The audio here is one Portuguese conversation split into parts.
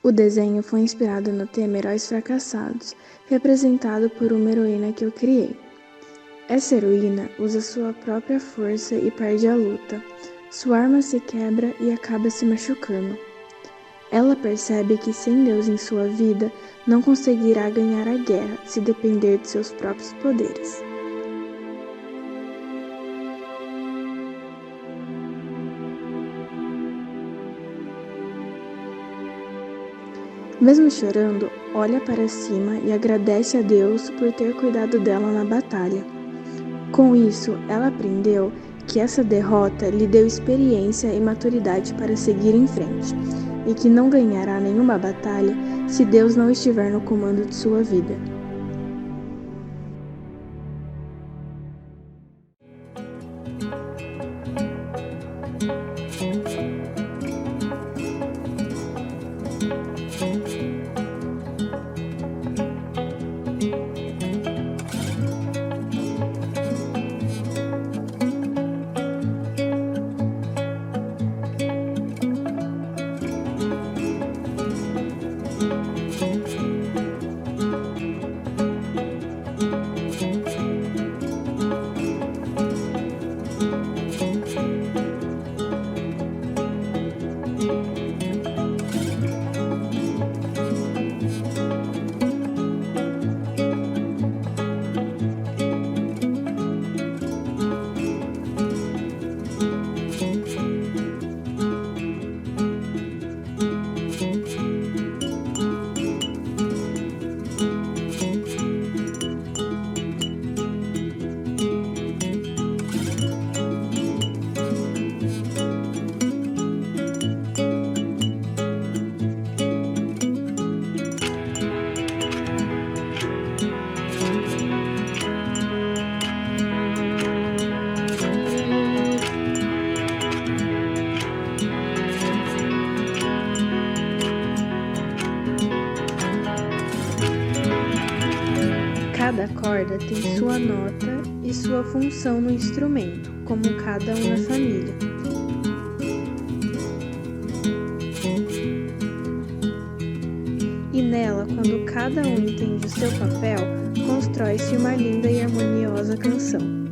O desenho foi inspirado no tema Heróis Fracassados, representado por uma heroína que eu criei. Essa heroína usa sua própria força e perde a luta. Sua arma se quebra e acaba se machucando. Ela percebe que sem Deus em sua vida, não conseguirá ganhar a guerra se depender de seus próprios poderes. Mesmo chorando, olha para cima e agradece a Deus por ter cuidado dela na batalha. Com isso, ela aprendeu que essa derrota lhe deu experiência e maturidade para seguir em frente, e que não ganhará nenhuma batalha se Deus não estiver no comando de sua vida. Cada corda tem sua nota e sua função no instrumento, como cada um na família. E nela, quando cada um entende o seu papel, constrói-se uma linda e harmoniosa canção.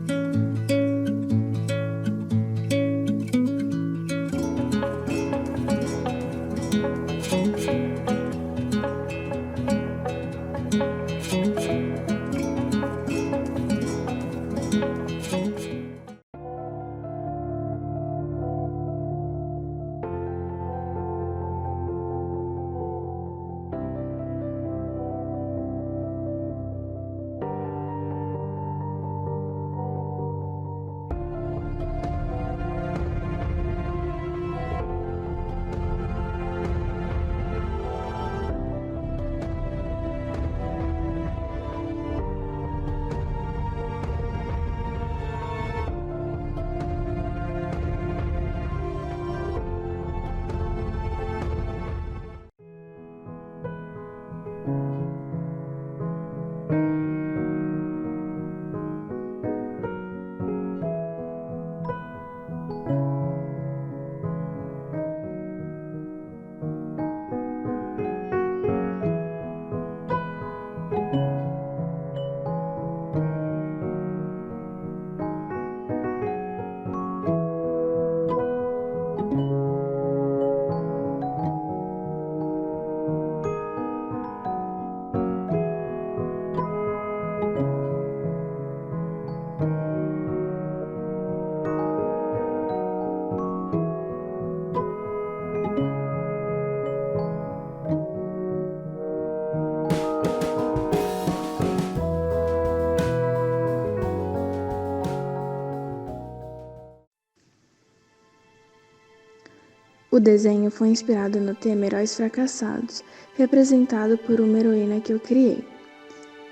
O desenho foi inspirado no tema Heróis Fracassados, representado por uma heroína que eu criei.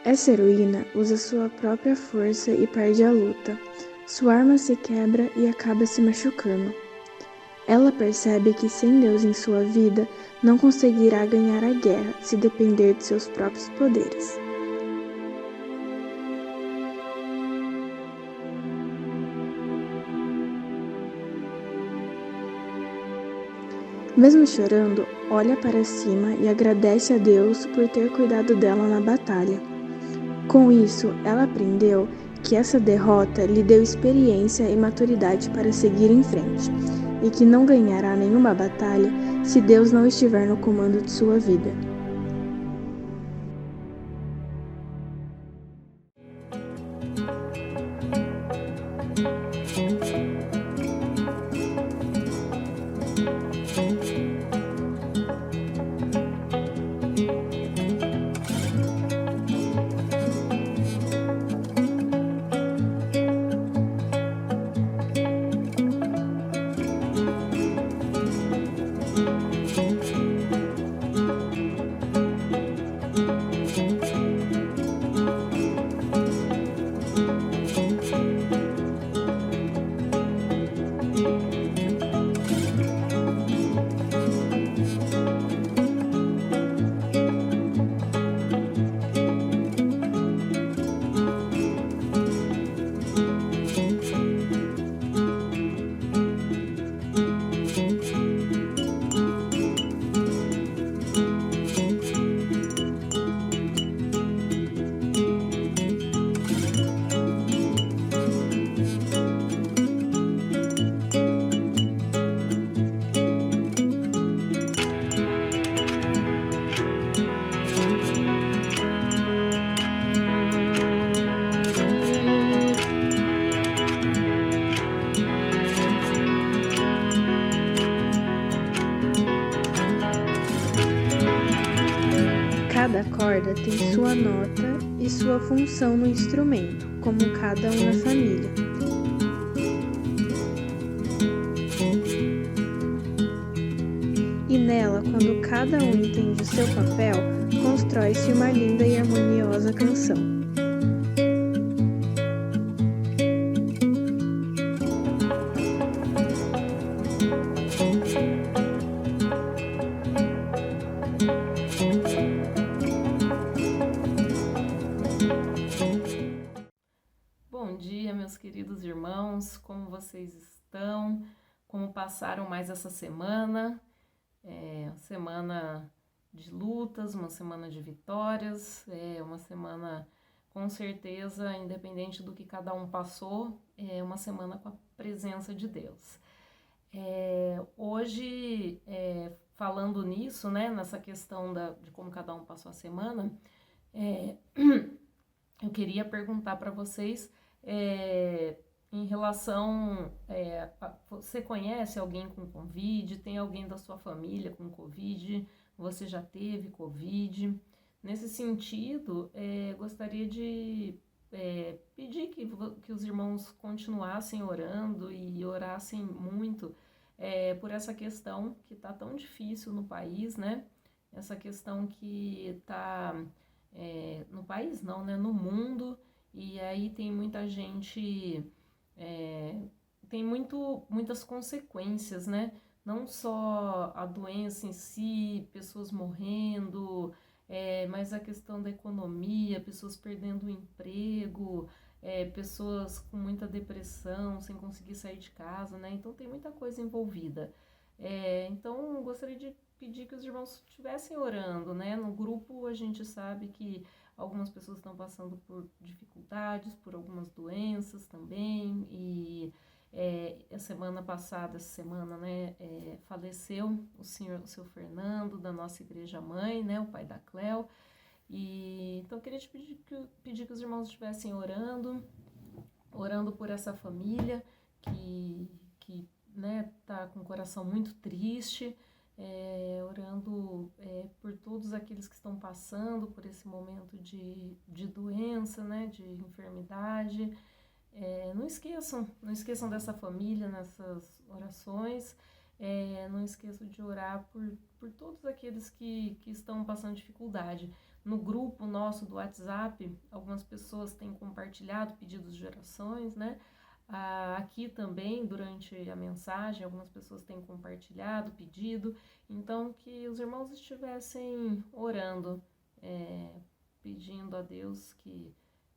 Essa heroína usa sua própria força e perde a luta. Sua arma se quebra e acaba se machucando. Ela percebe que sem Deus em sua vida, não conseguirá ganhar a guerra se depender de seus próprios poderes. Mesmo chorando, olha para cima e agradece a Deus por ter cuidado dela na batalha. Com isso, ela aprendeu que essa derrota lhe deu experiência e maturidade para seguir em frente, e que não ganhará nenhuma batalha se Deus não estiver no comando de sua vida. Cada corda tem sua nota e sua função no instrumento, como cada um na família. E nela, quando cada um entende o seu papel, constrói-se uma linda e harmoniosa canção. Bom dia, meus queridos irmãos, como vocês estão? Como passaram mais essa semana? Uma semana de lutas, uma semana de vitórias, uma semana com certeza, independente do que cada um passou, é uma semana com a presença de Deus. Hoje, falando nisso, né, nessa questão de como cada um passou a semana, eu queria perguntar para vocês em relação, você conhece alguém com Covid? Tem alguém da sua família com Covid? Você já teve Covid? Nesse sentido, gostaria de pedir que os irmãos continuassem orando e orassem muito por essa questão que está tão difícil no país, né? Essa questão que está no país não, né? No mundo, e aí tem muita gente, tem muitas consequências, né? Não só a doença em si, pessoas morrendo, mas a questão da economia, pessoas perdendo o emprego, pessoas com muita depressão, sem conseguir sair de casa, né? Então tem muita coisa envolvida. Então gostaria de pedir que os irmãos estivessem orando, né? No grupo a gente sabe que algumas pessoas estão passando por dificuldades, por algumas doenças também, e a semana passada, essa semana, né, faleceu o seu Fernando, da nossa igreja mãe, né, o pai da Cléo, e então eu queria te pedir que os irmãos estivessem orando por essa família que né, tá com o coração muito triste, orando por todos aqueles que estão passando por esse momento de doença, né, de enfermidade. Não esqueçam dessa família nessas orações, não esqueçam de orar por todos aqueles que estão passando dificuldade. No grupo nosso do WhatsApp, algumas pessoas têm compartilhado pedidos de orações, né? Aqui também, durante a mensagem, algumas pessoas têm compartilhado, pedido, então que os irmãos estivessem orando, pedindo a Deus que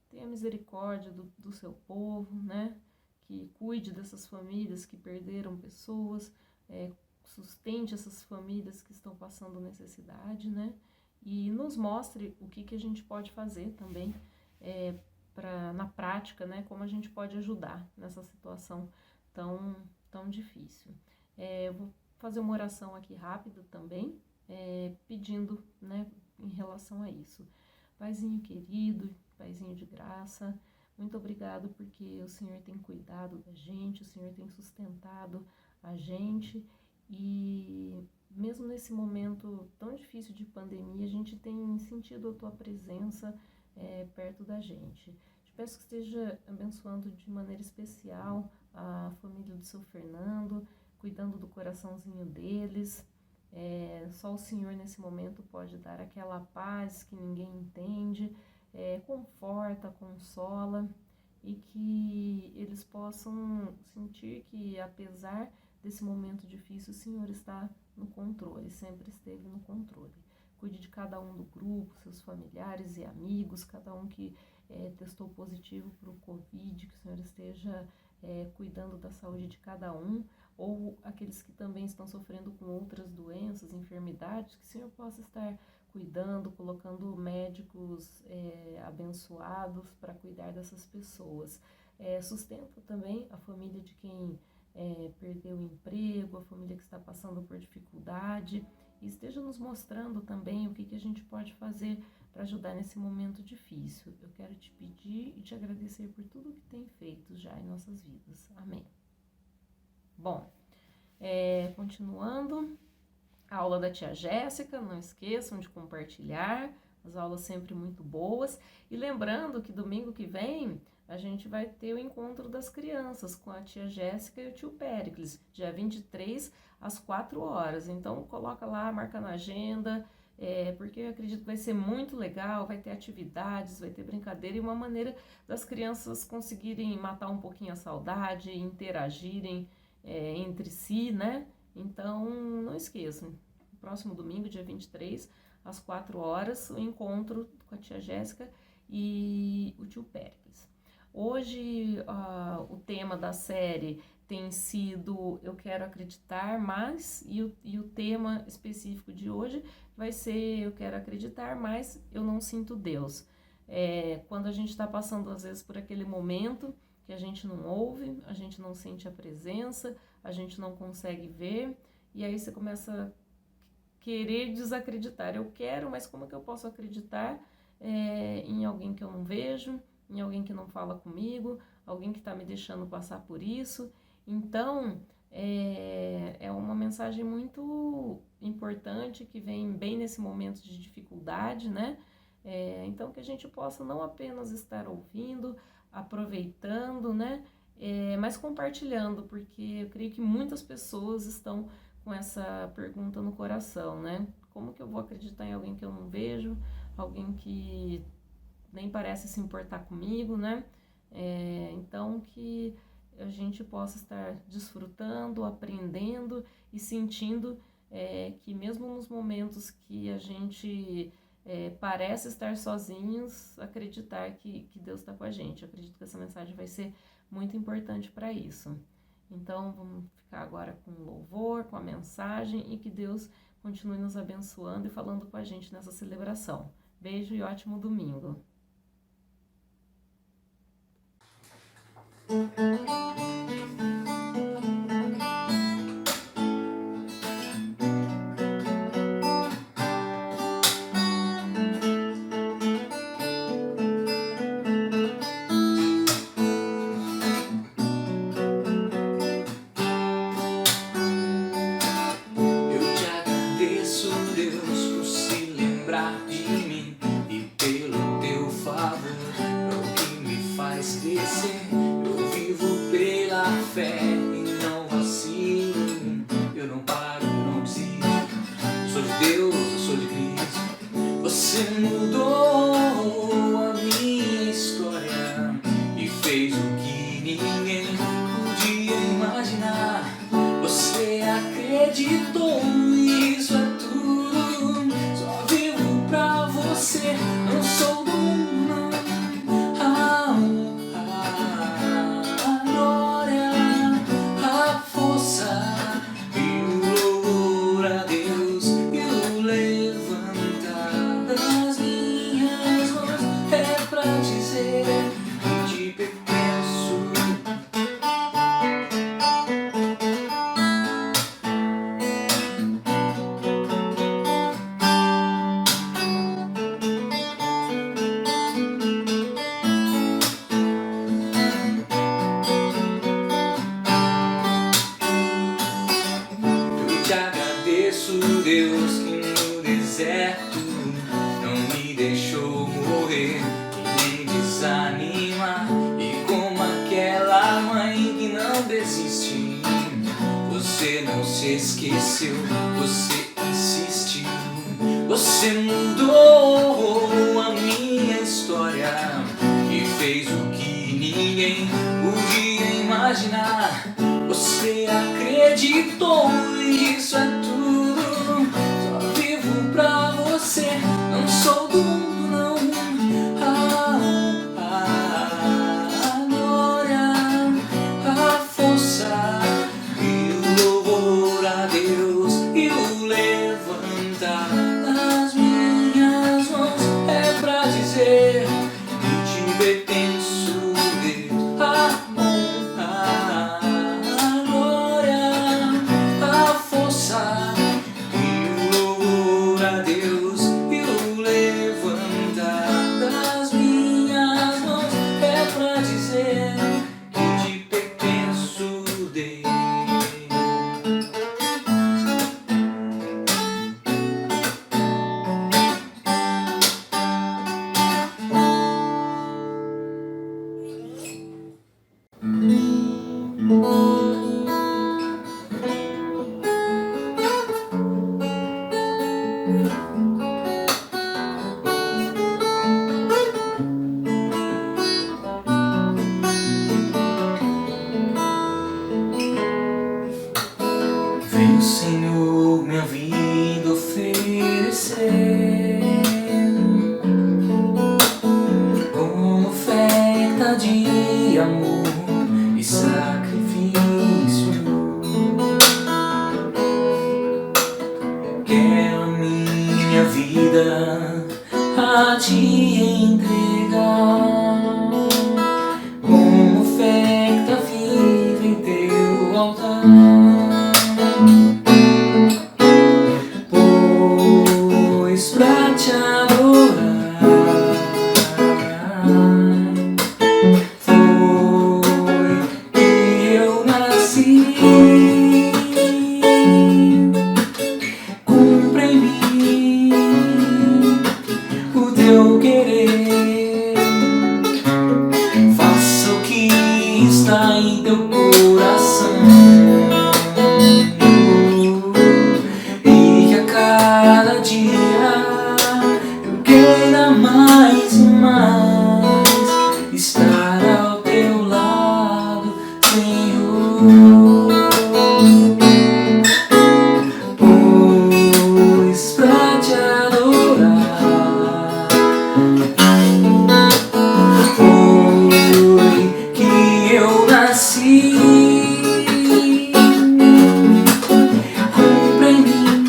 tenha misericórdia do seu povo, né? Que cuide dessas famílias que perderam pessoas, sustente essas famílias que estão passando necessidade, né? E nos mostre o que a gente pode fazer também na prática, né? Como a gente pode ajudar nessa situação tão difícil. Eu vou fazer uma oração aqui rápida também, pedindo, né, em relação a isso. Paizinho querido, Paizinho de graça, muito obrigado porque o Senhor tem cuidado da gente, o Senhor tem sustentado a gente e mesmo nesse momento tão difícil de pandemia, a gente tem sentido a Tua presença perto da gente. Te peço que esteja abençoando de maneira especial a família do seu Fernando, cuidando do coraçãozinho deles. Só o Senhor nesse momento pode dar aquela paz que ninguém entende, conforta, consola e que eles possam sentir que apesar desse momento difícil, o Senhor está no controle, sempre esteve no controle. Cuide de cada um do grupo, seus familiares e amigos, cada um que testou positivo para o Covid, que o Senhor esteja cuidando da saúde de cada um, ou aqueles que também estão sofrendo com outras doenças, enfermidades, que o Senhor possa estar cuidando, colocando médicos abençoados para cuidar dessas pessoas. Sustenta também a família de quem perdeu o emprego, a família que está passando por dificuldade, e esteja nos mostrando também o que a gente pode fazer para ajudar nesse momento difícil. Eu quero te pedir e te agradecer por tudo que tem feito já em nossas vidas. Amém. Bom, continuando, a aula da tia Jéssica, não esqueçam de compartilhar, as aulas sempre muito boas. E lembrando que domingo que vem a gente vai ter o encontro das crianças com a tia Jéssica e o tio Péricles, dia 23 às 4 horas. Então coloca lá, marca na agenda, porque eu acredito que vai ser muito legal, vai ter atividades, vai ter brincadeira e uma maneira das crianças conseguirem matar um pouquinho a saudade, interagirem entre si, né? Então, não esqueçam, próximo domingo, dia 23, às 4 horas, o encontro com a tia Jéssica e o tio Péricles. Hoje, o tema da série tem sido Eu Quero Acreditar Mais, e o tema específico de hoje vai ser Eu Quero Acreditar Mais, Eu Não Sinto Deus. Quando a gente está passando, às vezes, por aquele momento que a gente não ouve, a gente não sente a presença, a gente não consegue ver, e aí você começa a querer desacreditar. Eu quero, mas como é que eu posso acreditar em alguém que eu não vejo, em alguém que não fala comigo, alguém que está me deixando passar por isso? Então, é uma mensagem muito importante que vem bem nesse momento de dificuldade, né? Então, que a gente possa não apenas estar ouvindo, aproveitando, né? Mas compartilhando, porque eu creio que muitas pessoas estão com essa pergunta no coração, né? Como que eu vou acreditar em alguém que eu não vejo, alguém que nem parece se importar comigo, né? Então, que a gente possa estar desfrutando, aprendendo e sentindo que mesmo nos momentos que a gente parece estar sozinhos, acreditar que Deus está com a gente. Eu acredito que essa mensagem vai ser muito importante para isso. Então, vamos ficar agora com o louvor, com a mensagem, e que Deus continue nos abençoando e falando com a gente nessa celebração. Beijo e ótimo domingo. Eu vivo pela fé e não vacilo. Eu não paro, eu não desisto. Eu sou de Deus, eu sou de Cristo. Você mudou a minha história e fez o que ninguém podia imaginar. Você acreditou e isso é tudo. Só vivo pra você, não sou do mundo, não. A glória, a força e o te agradeço, Deus, que no deserto não me deixou morrer e nem desanimar. E como aquela mãe que não desiste, você não se esqueceu, você insistiu. Você mudou a minha história e fez o que ninguém podia imaginar. Você acreditou e isso é tudo. Só vivo pra você, não sou do mundo, não. A glória, a força e o louvor a Deus e o levantar das minhas mãos é pra dizer que te pertenço, Deus. A glória, a força e o louvor a Deus e o levantar das minhas mãos é pra dizer que te pertenço, Deus. Veio o Senhor minha vida oferecer como oferta de amor e sacrifício. Quero a minha vida a te entregar como oferta viva em teu altar. Pois pra te adorar foi que eu nasci. Cumpra em mim o teu querer, faça o que está em teu coração. Cada dia eu queira mais e mais estar ao teu lado, Senhor. Pois pra te adorar foi que eu nasci. Cumpra em mim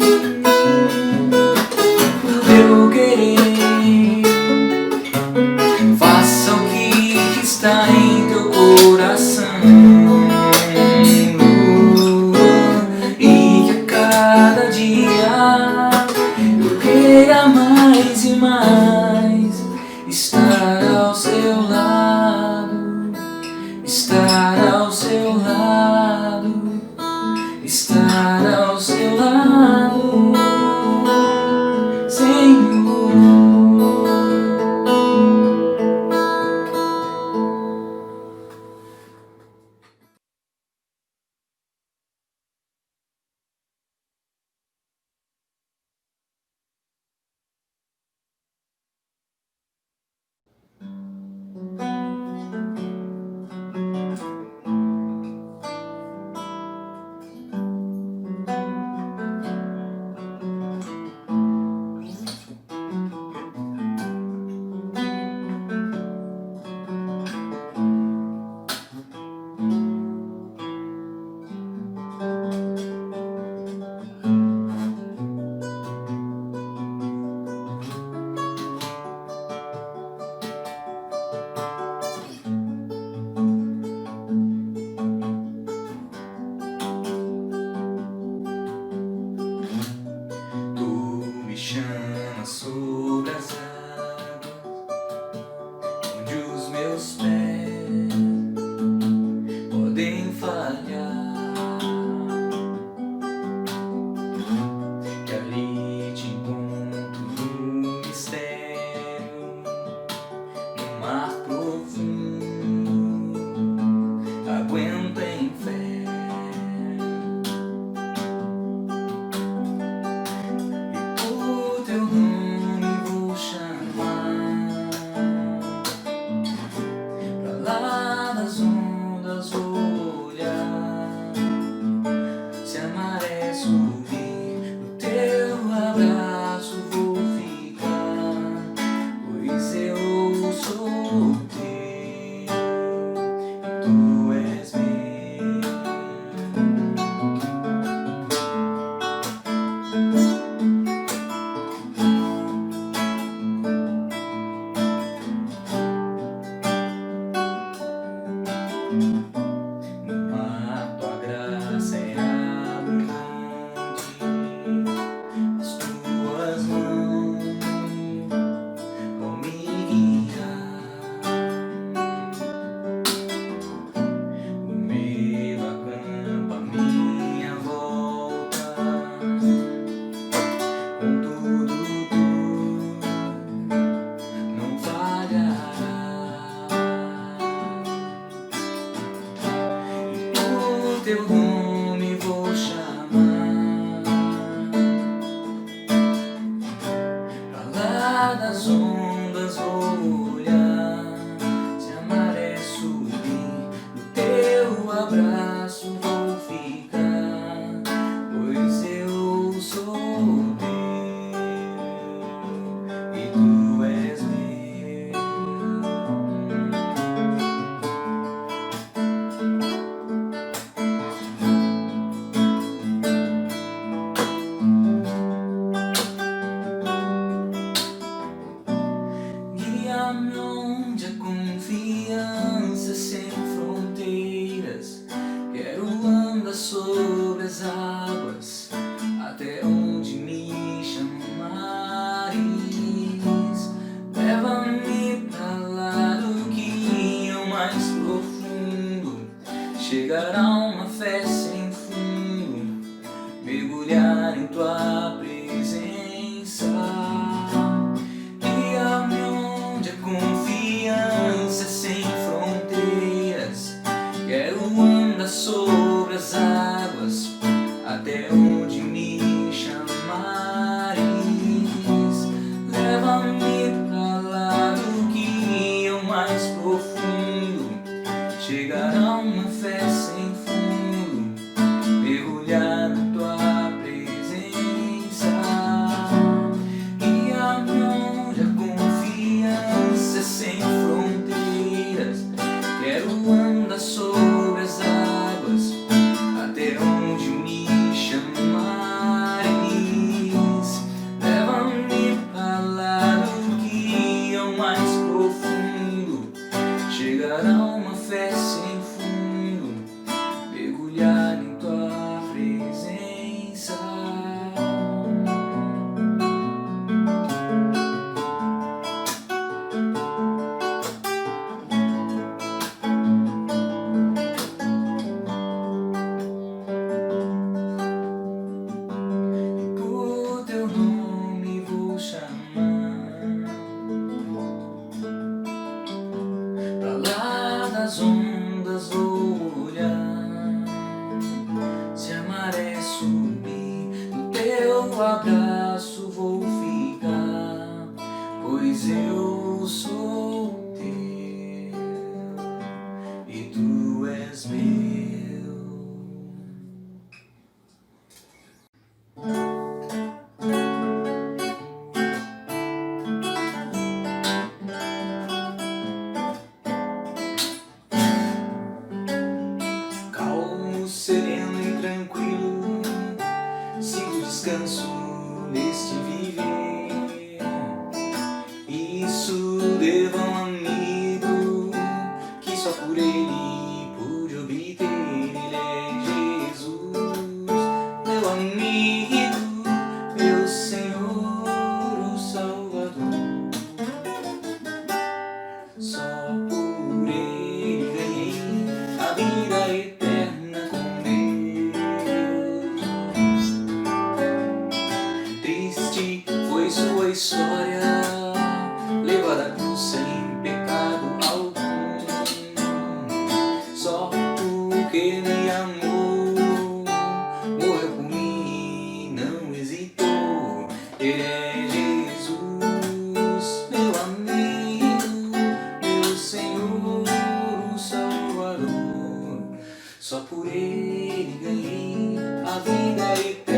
teu querer, faça o que está em teu coração. E que a cada dia eu queira mais e mais estar ao seu lado, estar ao seu lado, estar ao seu lado. subir, no teu abraço vou ficar, pois eu sou teu, tu és meu. A tua graça é abundante, as tuas mãos vão me guiar. O medo acampa à minha volta, contudo tu não falharás. Teu nome vou chamar, pra lá das ondas vou olhar. Se a maré subir, no teu abraço vou ficar, pois eu sou teu e tu és meu. Guia-me onde a confiança sem fronteiras. Quero andar sobre as águas, até onde me chamares. Leva-me pra lá do que é o mais profundo, chegar a uma fé sem fundo, mergulhar em tua presença. Guia-me onde a confiança sem fronteiras. Quero andar sobre as águas, até onde me chamares. Leva-me pra lá do que é o mais profundo, chegar a uma fé sem fundo, mergulhar na tua presença. Guia-me onde a confiança sem fronteiras. Quero andar sobre as águas, até onde me chamares. Leva-me pra lá do que é o mais profundo, chegar a uma fé sem fundo, mergulhar em tua presença. Por teu nome vou chamar, pra lá das ondas vou olhar. Se a maré subir, no teu abraço vou ficar, pois eu sou teu e tu és meu. Calmo, sereno e tranquilo, sinto descanso neste viver. Isso devo a um amigo que só por ele pude obter. Ele é Jesus, meu amigo, meu Senhor, o Salvador. Só por ele ganhei a vida eterna com Deus. Triste foi sua história, levada à cruz sem pecado algum. Só porque me amou, morreu por mim, não hesitou. Ele é Jesus, meu amigo, meu Senhor, o Salvador. Só por ele ganhei a vida eterna.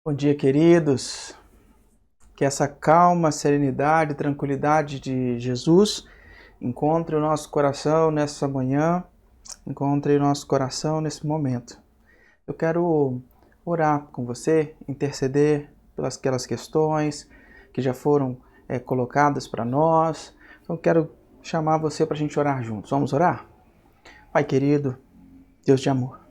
Bom dia, queridos. Que essa calma, serenidade, tranquilidade de Jesus encontre o nosso coração nessa manhã, encontre o nosso coração nesse momento. Eu quero orar com você, interceder pelas aquelas questões que já foram colocadas para nós. Então eu quero chamar você para a gente orar juntos. Vamos orar? Pai querido, Deus de amor.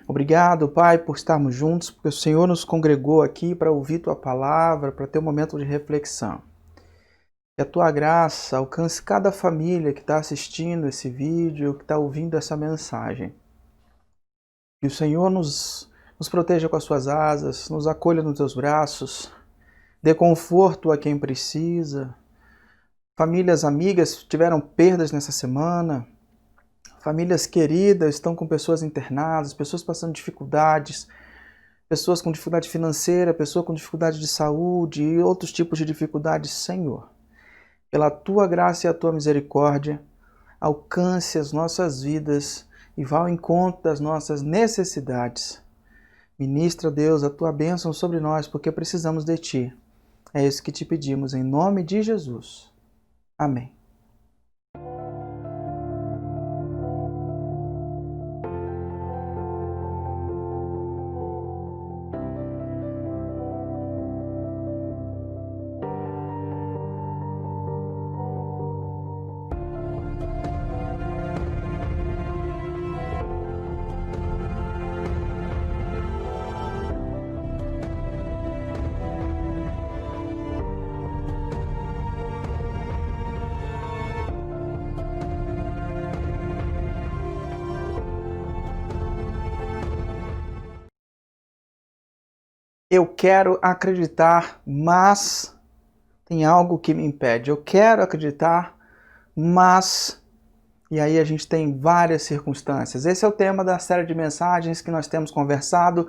Obrigado, Pai, por estarmos juntos, porque o Senhor nos congregou aqui para ouvir Tua palavra, para ter um momento de reflexão. Que a Tua graça alcance cada família que está assistindo esse vídeo, que está ouvindo essa mensagem. Que o Senhor nos proteja com as Suas asas, nos acolha nos Teus braços, dê conforto a quem precisa. Famílias amigas tiveram perdas nessa semana. Famílias queridas estão com pessoas internadas, pessoas passando dificuldades, pessoas com dificuldade financeira, pessoas com dificuldade de saúde e outros tipos de dificuldades, Senhor. Pela Tua graça e a Tua misericórdia, alcance as nossas vidas e vá ao encontro das nossas necessidades. Ministra, Deus, a Tua bênção sobre nós, porque precisamos de Ti. É isso que te pedimos, em nome de Jesus. Amém. Eu quero acreditar, mas tem algo que me impede. Eu quero acreditar, mas... E aí a gente tem várias circunstâncias. Esse é o tema da série de mensagens que nós temos conversado.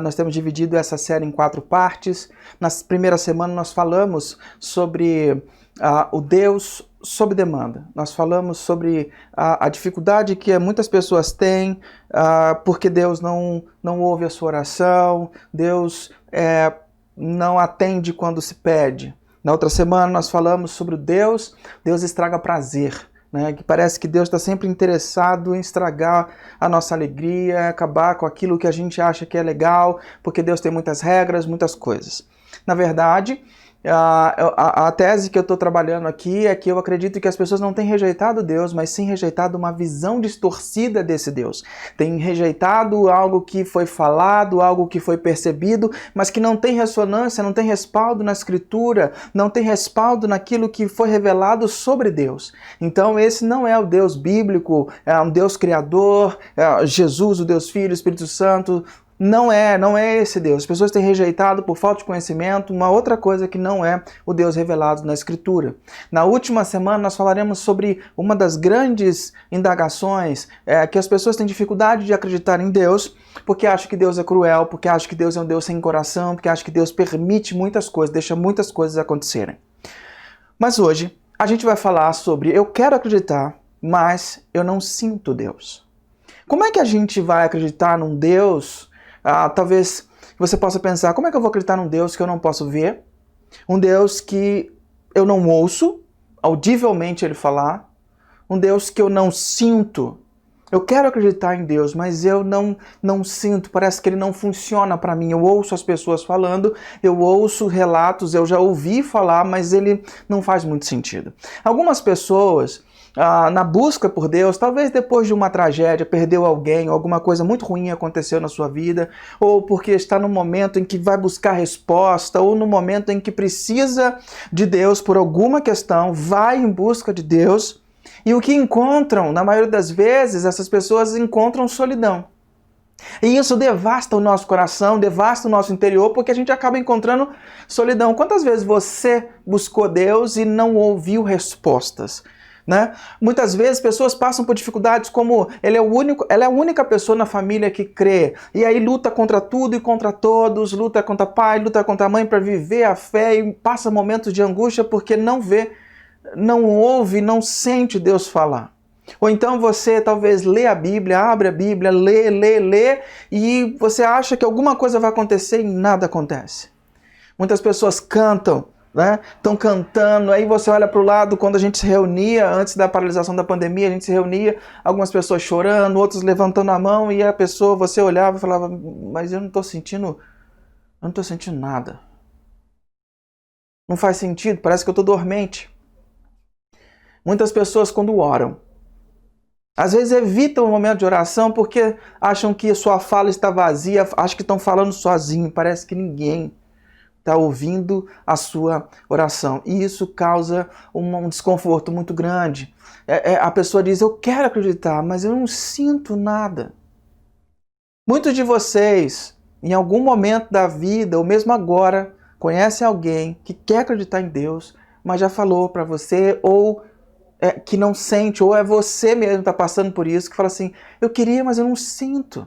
Nós temos dividido essa série em 4 partes. Na primeira semana nós falamos sobre o Deus sob demanda. Nós falamos sobre a dificuldade que muitas pessoas têm porque Deus não ouve a sua oração, Deus não atende quando se pede. Na outra semana nós falamos sobre o Deus estraga prazer. Né, que parece que Deus está sempre interessado em estragar a nossa alegria, acabar com aquilo que a gente acha que é legal, porque Deus tem muitas regras, muitas coisas. Na verdade, a tese que eu estou trabalhando aqui é que eu acredito que as pessoas não têm rejeitado Deus, mas sim rejeitado uma visão distorcida desse Deus. Têm rejeitado algo que foi falado, algo que foi percebido, mas que não tem ressonância, não tem respaldo na Escritura, não tem respaldo naquilo que foi revelado sobre Deus. Então esse não é o Deus bíblico, é um Deus criador, Jesus, o Deus Filho, o Espírito Santo. Não é esse Deus. As pessoas têm rejeitado por falta de conhecimento uma outra coisa que não é o Deus revelado na Escritura. Na última semana nós falaremos sobre uma das grandes indagações que as pessoas têm dificuldade de acreditar em Deus porque acham que Deus é cruel, porque acham que Deus é um Deus sem coração, porque acham que Deus permite muitas coisas, deixa muitas coisas acontecerem. Mas hoje a gente vai falar sobre eu quero acreditar, mas eu não sinto Deus. Como é que a gente vai acreditar num Deus... talvez você possa pensar, como é que eu vou acreditar num Deus que eu não posso ver? Um Deus que eu não ouço, audivelmente ele falar. Um Deus que eu não sinto. Eu quero acreditar em Deus, mas eu não sinto, parece que ele não funciona para mim. Eu ouço as pessoas falando, eu ouço relatos, eu já ouvi falar, mas ele não faz muito sentido. Algumas pessoas... na busca por Deus, talvez depois de uma tragédia, perdeu alguém, ou alguma coisa muito ruim aconteceu na sua vida, ou porque está no momento em que vai buscar resposta, ou no momento em que precisa de Deus por alguma questão, vai em busca de Deus, e o que encontram, na maioria das vezes, essas pessoas encontram solidão. E isso devasta o nosso coração, devasta o nosso interior, porque a gente acaba encontrando solidão. Quantas vezes você buscou Deus e não ouviu respostas? Né? Muitas vezes pessoas passam por dificuldades como ela é a única pessoa na família que crê, e aí luta contra tudo e contra todos, luta contra pai, luta contra mãe para viver a fé e passa momentos de angústia porque não vê, não ouve, não sente Deus falar. Ou então você talvez lê a Bíblia, abre a Bíblia, lê, e você acha que alguma coisa vai acontecer e nada acontece. Muitas pessoas cantam, né? Estão cantando, aí você olha para o lado, quando a gente se reunia, antes da paralisação da pandemia, a gente se reunia, algumas pessoas chorando, outros levantando a mão, e a pessoa, você olhava e falava, mas eu não estou sentindo nada. Não faz sentido, parece que eu estou dormente. Muitas pessoas quando oram, às vezes evitam o momento de oração porque acham que a sua fala está vazia, acham que estão falando sozinho, parece que ninguém está ouvindo a sua oração. E isso causa um desconforto muito grande. A pessoa diz, eu quero acreditar, mas eu não sinto nada. Muitos de vocês, em algum momento da vida, ou mesmo agora, conhecem alguém que quer acreditar em Deus, mas já falou para você, ou que não sente, ou é você mesmo que está passando por isso, que fala assim, eu queria, mas eu não sinto.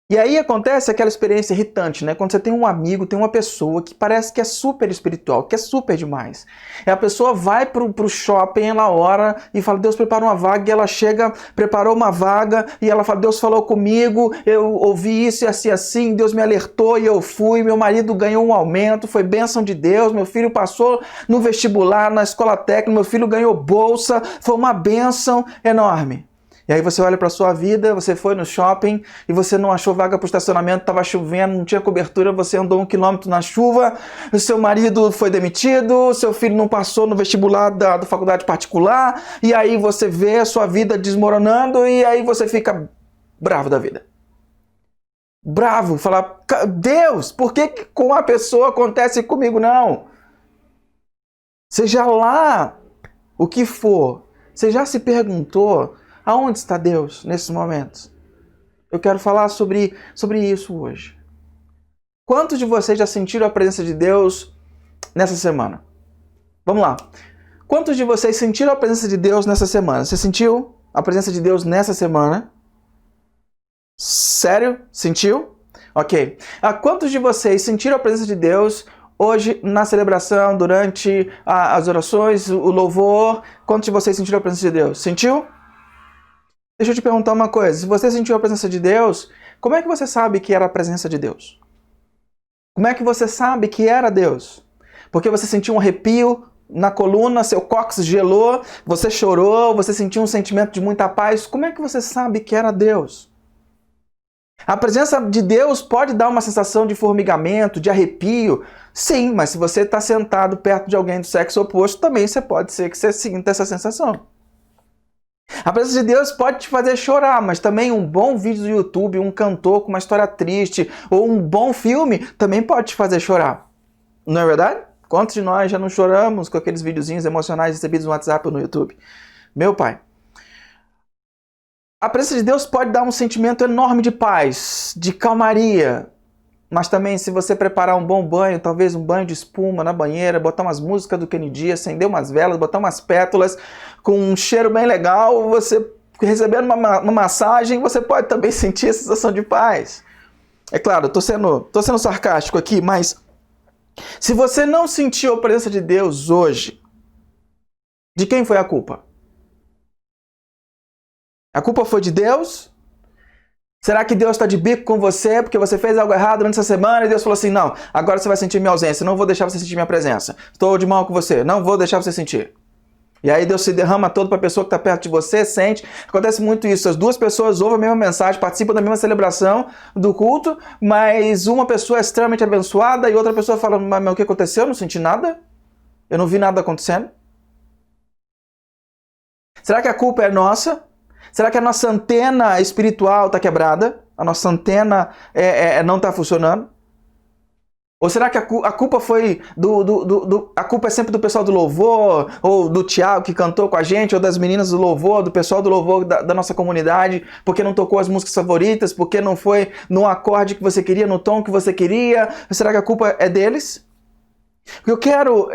E aí acontece aquela experiência irritante, né? Quando você tem um amigo, tem uma pessoa que parece que é super espiritual, que é super demais. E a pessoa vai pro shopping, ela ora e fala, Deus preparou uma vaga, e ela chega, preparou uma vaga, e ela fala, Deus falou comigo, eu ouvi isso e assim, Deus me alertou e eu fui, meu marido ganhou um aumento, foi bênção de Deus, meu filho passou no vestibular, na escola técnica, meu filho ganhou bolsa, foi uma bênção enorme. E aí você olha para a sua vida, você foi no shopping e você não achou vaga para o estacionamento, estava chovendo, não tinha cobertura, você andou 1 quilômetro na chuva, o seu marido foi demitido, seu filho não passou no vestibular da faculdade particular, e aí você vê a sua vida desmoronando e aí você fica bravo da vida. Bravo, falar, Deus, por que com a pessoa acontece comigo não? Seja lá o que for, você já se perguntou aonde está Deus nesses momentos? Eu quero falar sobre isso hoje. Quantos de vocês já sentiram a presença de Deus nessa semana? Vamos lá. Quantos de vocês sentiram a presença de Deus nessa semana? Você sentiu a presença de Deus nessa semana? Sério? Sentiu? Ok. Quantos de vocês sentiram a presença de Deus hoje na celebração, durante as orações, o louvor? Quantos de vocês sentiram a presença de Deus? Sentiu? Deixa eu te perguntar uma coisa. Se você sentiu a presença de Deus, como é que você sabe que era a presença de Deus? Como é que você sabe que era Deus? Porque você sentiu um arrepio na coluna, seu cóccix gelou, você chorou, você sentiu um sentimento de muita paz. Como é que você sabe que era Deus? A presença de Deus pode dar uma sensação de formigamento, de arrepio. Sim, mas se você está sentado perto de alguém do sexo oposto, também pode ser que você sinta essa sensação. A presença de Deus pode te fazer chorar, mas também um bom vídeo do YouTube, um cantor com uma história triste, ou um bom filme, também pode te fazer chorar. Não é verdade? Quantos de nós já não choramos com aqueles videozinhos emocionais recebidos no WhatsApp ou no YouTube? Meu pai. A presença de Deus pode dar um sentimento enorme de paz, de calmaria, mas também se você preparar um bom banho, talvez um banho de espuma na banheira, botar umas músicas do Kennedy, acender umas velas, botar umas pétalas com um cheiro bem legal, você recebendo uma massagem, você pode também sentir a sensação de paz. É claro, tô sendo sarcástico aqui, mas se você não sentiu a presença de Deus hoje, de quem foi a culpa? A culpa foi de Deus? Será que Deus está de bico com você porque você fez algo errado durante essa semana e Deus falou assim, não, agora você vai sentir minha ausência, não vou deixar você sentir minha presença. Estou de mal com você, não vou deixar você sentir. E aí Deus se derrama todo para a pessoa que está perto de você, sente. Acontece muito isso, as duas pessoas ouvem a mesma mensagem, participam da mesma celebração do culto, mas uma pessoa é extremamente abençoada e outra pessoa fala, mas o que aconteceu? Eu não senti nada? Eu não vi nada acontecendo? Será que a culpa é nossa? Será que a nossa antena espiritual está quebrada? A nossa antena não está funcionando? Ou será que a culpa foi a culpa é sempre do pessoal do louvor, ou do Tiago que cantou com a gente, ou das meninas do louvor, do pessoal do louvor da nossa comunidade, porque não tocou as músicas favoritas, porque não foi no acorde que você queria, no tom que você queria? Será que a culpa é deles? O que eu quero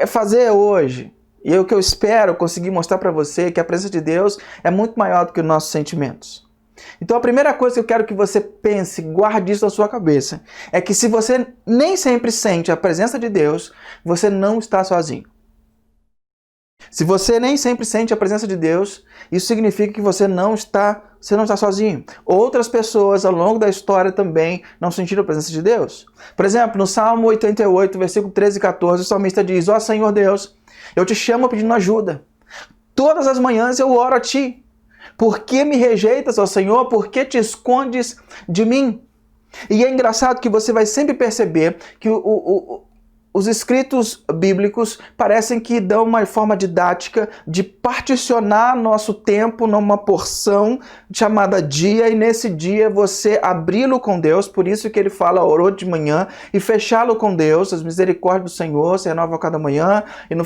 fazer hoje, e o que eu espero conseguir mostrar para você, que a presença de Deus é muito maior do que os nossos sentimentos. Então a primeira coisa que eu quero que você pense, guarde isso na sua cabeça, é que se você nem sempre sente a presença de Deus, você não está sozinho. Se você nem sempre sente a presença de Deus, isso significa que você não está sozinho. Outras pessoas ao longo da história também não sentiram a presença de Deus. Por exemplo, no Salmo 88, versículo 13 e 14, o salmista diz: ó Senhor Deus, eu te chamo pedindo ajuda. Todas as manhãs eu oro a ti. Por que me rejeitas, ó Senhor? Por que te escondes de mim? E é engraçado que você vai sempre perceber que os escritos bíblicos parecem que dão uma forma didática de particionar nosso tempo numa porção chamada dia, e nesse dia você abri-lo com Deus, por isso que ele fala, orou de manhã, e fechá-lo com Deus, as misericórdias do Senhor se renovam a cada manhã, e no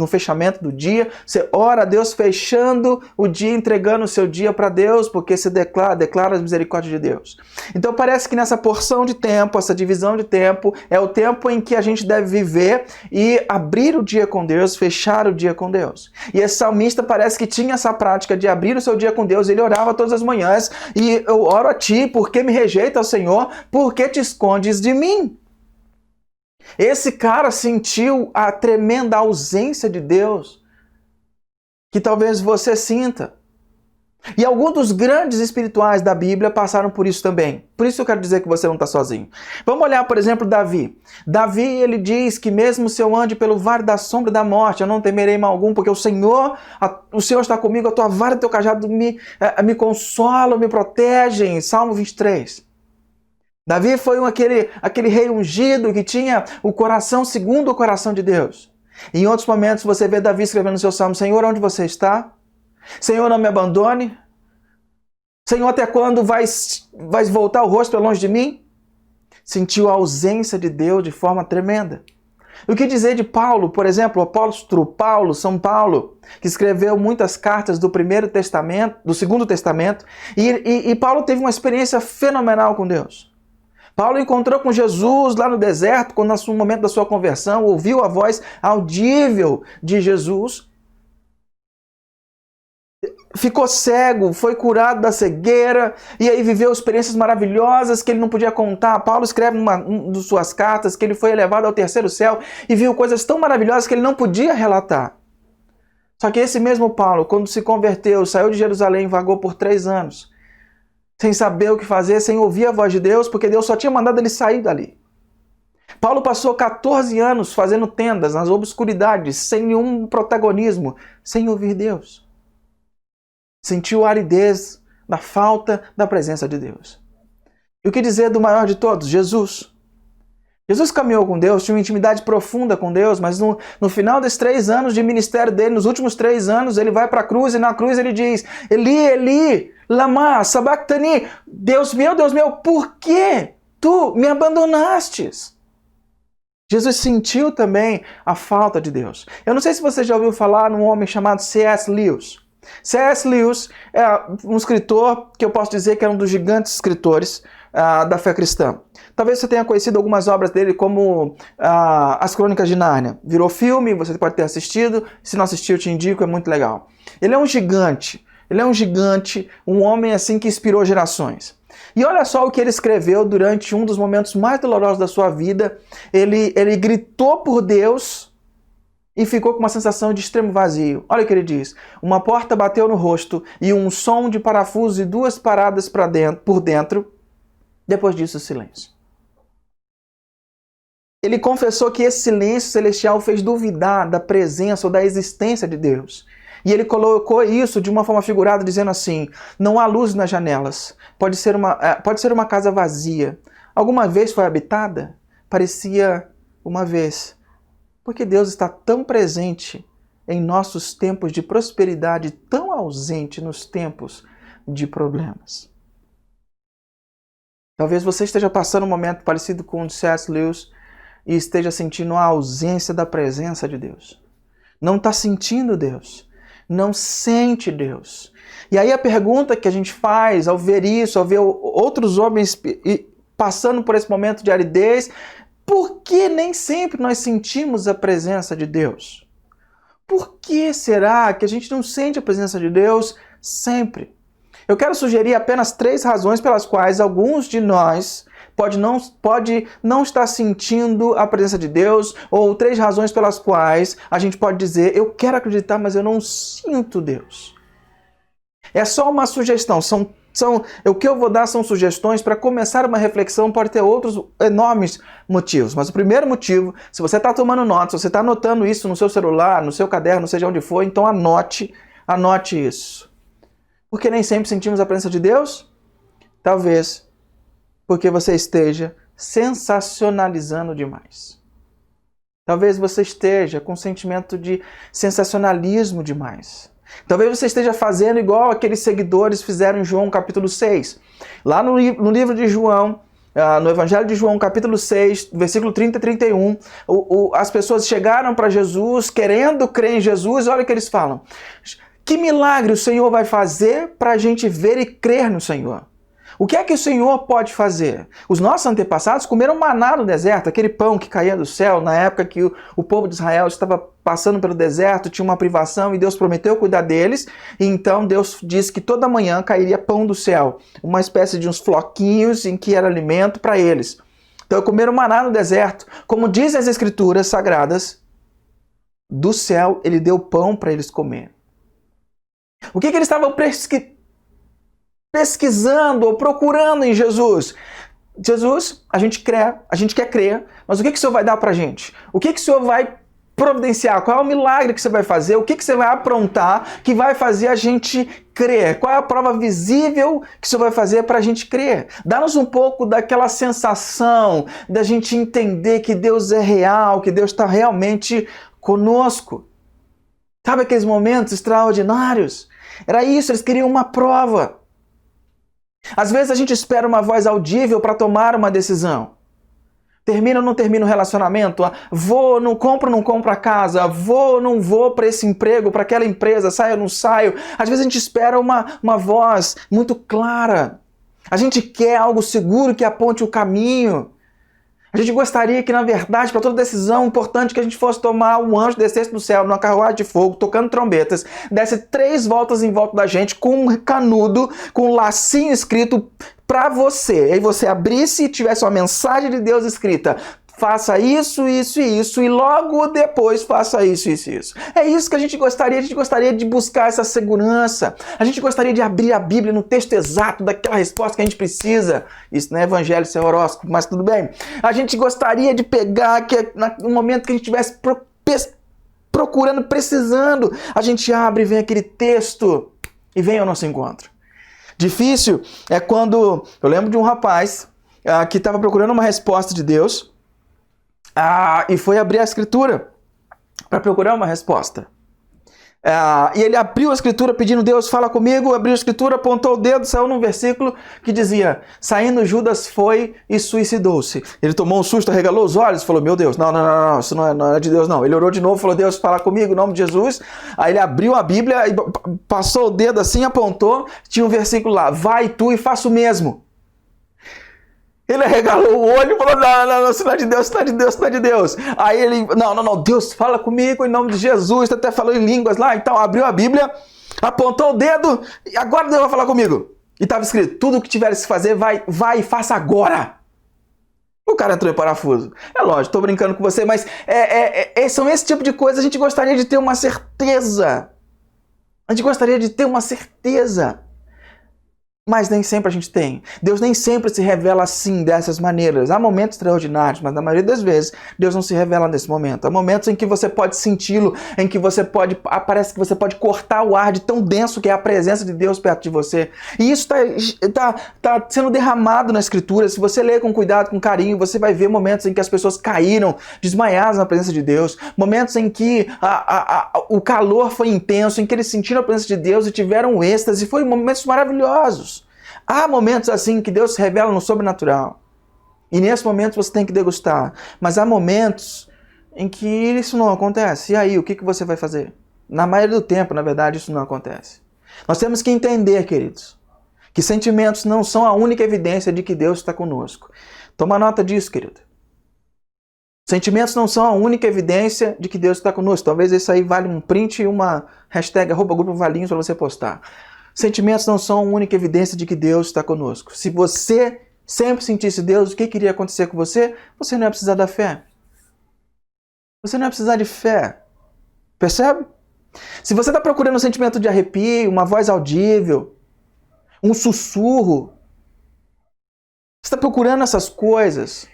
fechamento do dia, você ora a Deus fechando o dia, entregando o seu dia para Deus, porque você declara as misericórdias de Deus. Então parece que nessa porção de tempo, essa divisão de tempo, é o tempo em que a gente deve viver e abrir o dia com Deus, fechar o dia com Deus. E esse salmista parece que tinha essa prática de abrir o seu dia com Deus. Ele orava todas as manhãs: e eu oro a ti, porque me rejeita, Senhor, porque te escondes de mim. Esse cara sentiu a tremenda ausência de Deus que talvez você sinta. E alguns dos grandes espirituais da Bíblia passaram por isso também. Por isso eu quero dizer que você não está sozinho. Vamos olhar, por exemplo, Davi. Davi, ele diz que mesmo se eu ande pelo vale da sombra da morte, eu não temerei mal algum, porque o Senhor está comigo, a tua vara e o teu cajado me consolam, me protegem. Salmo 23. Davi foi aquele rei ungido que tinha o coração segundo o coração de Deus. E em outros momentos você vê Davi escrevendo no seu salmo: Senhor, onde você está? Senhor, não me abandone. Senhor, até quando vais voltar o rosto para longe de mim? Sentiu a ausência de Deus de forma tremenda. O que dizer de Paulo, por exemplo, o apóstolo Paulo, São Paulo, que escreveu muitas cartas do Segundo Testamento, e Paulo teve uma experiência fenomenal com Deus. Paulo encontrou com Jesus lá no deserto, quando no momento da sua conversão, ouviu a voz audível de Jesus, ficou cego, foi curado da cegueira, e aí viveu experiências maravilhosas que ele não podia contar. Paulo escreve em uma de suas cartas que ele foi elevado ao terceiro céu e viu coisas tão maravilhosas que ele não podia relatar. Só que esse mesmo Paulo, quando se converteu, saiu de Jerusalém, vagou por 3 anos, sem saber o que fazer, sem ouvir a voz de Deus, porque Deus só tinha mandado ele sair dali. Paulo passou 14 anos fazendo tendas nas obscuridades, sem nenhum protagonismo, sem ouvir Deus. Sentiu a aridez da falta da presença de Deus. E o que dizer do maior de todos? Jesus. Jesus caminhou com Deus, tinha uma intimidade profunda com Deus, mas no final desses 3 anos de ministério dele, nos últimos 3 anos, ele vai para a cruz e na cruz ele diz: Eli, Eli, lama sabachthani, Deus meu, por que tu me abandonastes? Jesus sentiu também a falta de Deus. Eu não sei se você já ouviu falar num homem chamado C.S. Lewis. C.S. Lewis é um escritor que eu posso dizer que é um dos gigantes escritores da fé cristã. Talvez você tenha conhecido algumas obras dele, como As Crônicas de Nárnia. Virou filme, você pode ter assistido. Se não assistiu, eu te indico, é muito legal. Ele é um gigante, um homem assim que inspirou gerações. E olha só o que ele escreveu durante um dos momentos mais dolorosos da sua vida. Ele gritou por Deus e ficou com uma sensação de extremo vazio. Olha o que ele diz: uma porta bateu no rosto e um som de parafuso e 2 paradas por dentro. Depois disso, silêncio. Ele confessou que esse silêncio celestial fez duvidar da presença ou da existência de Deus. E ele colocou isso de uma forma figurada, dizendo assim: não há luz nas janelas. Pode ser uma casa vazia. Alguma vez foi habitada? Parecia uma vez. Porque Deus está tão presente em nossos tempos de prosperidade, tão ausente nos tempos de problemas. Talvez você esteja passando um momento parecido com o de C.S. Lewis e esteja sentindo a ausência da presença de Deus. Não está sentindo Deus. Não sente Deus. E aí a pergunta que a gente faz ao ver isso, ao ver outros homens passando por esse momento de aridez: por que nem sempre nós sentimos a presença de Deus? Por que será que a gente não sente a presença de Deus sempre? Eu quero sugerir apenas 3 razões pelas quais alguns de nós pode não estar sentindo a presença de Deus, ou 3 razões pelas quais a gente pode dizer, eu quero acreditar, mas eu não sinto Deus. É só uma sugestão, o que eu vou dar são sugestões para começar uma reflexão, pode ter outros enormes motivos. Mas o primeiro motivo, se você está tomando nota, se você está anotando isso no seu celular, no seu caderno, seja onde for, então anote isso. Porque nem sempre sentimos a presença de Deus? Talvez porque você esteja sensacionalizando demais. Talvez você esteja com um sentimento de sensacionalismo demais. Talvez você esteja fazendo igual aqueles seguidores fizeram em João capítulo 6. Lá no livro de João, no Evangelho de João capítulo 6, versículo 30 e 31, as pessoas chegaram para Jesus querendo crer em Jesus, olha o que eles falam. Que milagre o Senhor vai fazer para a gente ver e crer no Senhor? O que é que o Senhor pode fazer? Os nossos antepassados comeram maná no deserto, aquele pão que caía do céu, na época que o povo de Israel estava passando pelo deserto, tinha uma privação e Deus prometeu cuidar deles, e então Deus disse que toda manhã cairia pão do céu, uma espécie de uns floquinhos em que era alimento para eles. Então comeram maná no deserto, como dizem as Escrituras Sagradas, do céu ele deu pão para eles comer. O que eles estavam pesquisando ou procurando em Jesus? Jesus, a gente quer crer, mas o que o Senhor vai dar pra gente? O que o Senhor vai providenciar? Qual é o milagre que você vai fazer? O que você vai aprontar que vai fazer a gente crer? Qual é a prova visível que o Senhor vai fazer para a gente crer? Dá-nos um pouco daquela sensação da gente entender que Deus é real, que Deus está realmente conosco. Sabe aqueles momentos extraordinários? Era isso, eles queriam uma prova. Às vezes a gente espera uma voz audível para tomar uma decisão. Termina ou não termina o relacionamento? Vou, não compro a casa? Vou ou não vou para esse emprego, para aquela empresa? Saio ou não saio? Às vezes a gente espera uma voz muito clara. A gente quer algo seguro que aponte o caminho. A gente gostaria que, na verdade, para toda decisão importante que a gente fosse tomar, um anjo descesse do céu numa carruagem de fogo, tocando trombetas, desse 3 voltas em volta da gente com um canudo, com um lacinho escrito para você. Aí você abrisse e tivesse uma mensagem de Deus escrita. Faça isso, isso e isso, e logo depois faça isso, isso e isso. É isso que a gente gostaria de buscar essa segurança. A gente gostaria de abrir a Bíblia no texto exato daquela resposta que a gente precisa. Isso não é evangelho, isso é horóscopo, mas tudo bem. A gente gostaria de pegar, no momento que a gente estivesse procurando, precisando, a gente abre e vem aquele texto e vem ao nosso encontro. Difícil é quando, eu lembro de um rapaz que estava procurando uma resposta de Deus, e foi abrir a Escritura para procurar uma resposta. E ele abriu a Escritura pedindo, Deus, fala comigo, abriu a Escritura, apontou o dedo, saiu num versículo que dizia, saindo Judas foi e suicidou-se. Ele tomou um susto, arregalou os olhos e falou, meu Deus, não, isso não é de Deus não. Ele orou de novo, falou, Deus, fala comigo, em nome de Jesus. Aí ele abriu a Bíblia e passou o dedo assim, apontou, tinha um versículo lá, vai tu e faça o mesmo. Ele arregalou o olho e falou, não, isso não é de Deus, isso não é de Deus, isso não é de Deus. Aí ele, não, Deus, fala comigo em nome de Jesus, até falou em línguas lá, então abriu a Bíblia, apontou o dedo, e agora Deus vai falar comigo. E estava escrito, tudo o que tiveres que fazer, vai e faça agora. O cara entrou em parafuso. É lógico, estou brincando com você, mas são esse tipo de coisa, a gente gostaria de ter uma certeza. A gente gostaria de ter uma certeza. Mas nem sempre a gente tem. Deus nem sempre se revela assim, dessas maneiras. Há momentos extraordinários, mas na maioria das vezes, Deus não se revela nesse momento. Há momentos em que você pode senti-lo, em que parece que você pode cortar o ar de tão denso que é a presença de Deus perto de você. E isso tá sendo derramado na Escritura. Se você ler com cuidado, com carinho, você vai ver momentos em que as pessoas caíram, desmaiadas na presença de Deus. Momentos em que o calor foi intenso, em que eles sentiram a presença de Deus e tiveram um êxtase. Foram momentos maravilhosos. Há momentos assim que Deus se revela no sobrenatural. E nesses momentos você tem que degustar. Mas há momentos em que isso não acontece. E aí, o que você vai fazer? Na maioria do tempo, na verdade, isso não acontece. Nós temos que entender, queridos, que sentimentos não são a única evidência de que Deus está conosco. Toma nota disso, querido. Sentimentos não são a única evidência de que Deus está conosco. Talvez isso aí vale um print e uma hashtag @grupovalinhos para você postar. Sentimentos não são a única evidência de que Deus está conosco. Se você sempre sentisse Deus, o que iria acontecer com você? Você não ia precisar da fé. Você não ia precisar de fé. Percebe? Se você está procurando um sentimento de arrepio, uma voz audível, um sussurro, você está procurando essas coisas.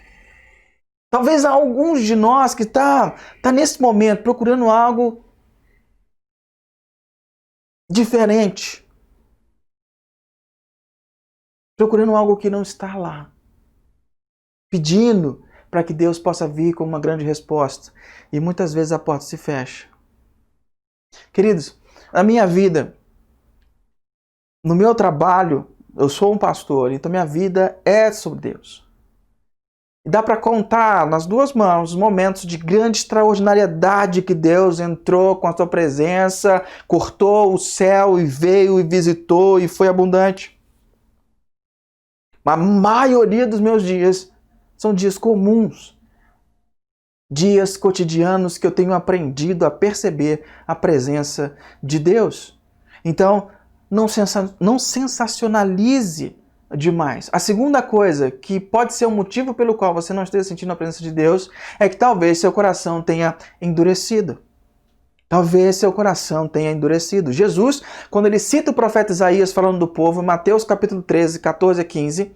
Talvez há alguns de nós que tá nesse momento procurando algo diferente. Procurando algo que não está lá. Pedindo para que Deus possa vir com uma grande resposta. E muitas vezes a porta se fecha. Queridos, na minha vida, no meu trabalho, eu sou um pastor, então minha vida é sobre Deus. E dá para contar nas duas mãos os momentos de grande extraordinariedade que Deus entrou com a sua presença, cortou o céu e veio e visitou e foi abundante. A maioria dos meus dias são dias comuns. Dias cotidianos que eu tenho aprendido a perceber a presença de Deus. Então, não sensacionalize demais. A segunda coisa que pode ser um motivo pelo qual você não esteja sentindo a presença de Deus é que talvez seu coração tenha endurecido. Talvez seu coração tenha endurecido. Jesus, quando ele cita o profeta Isaías falando do povo, em Mateus capítulo 13, 14 a 15,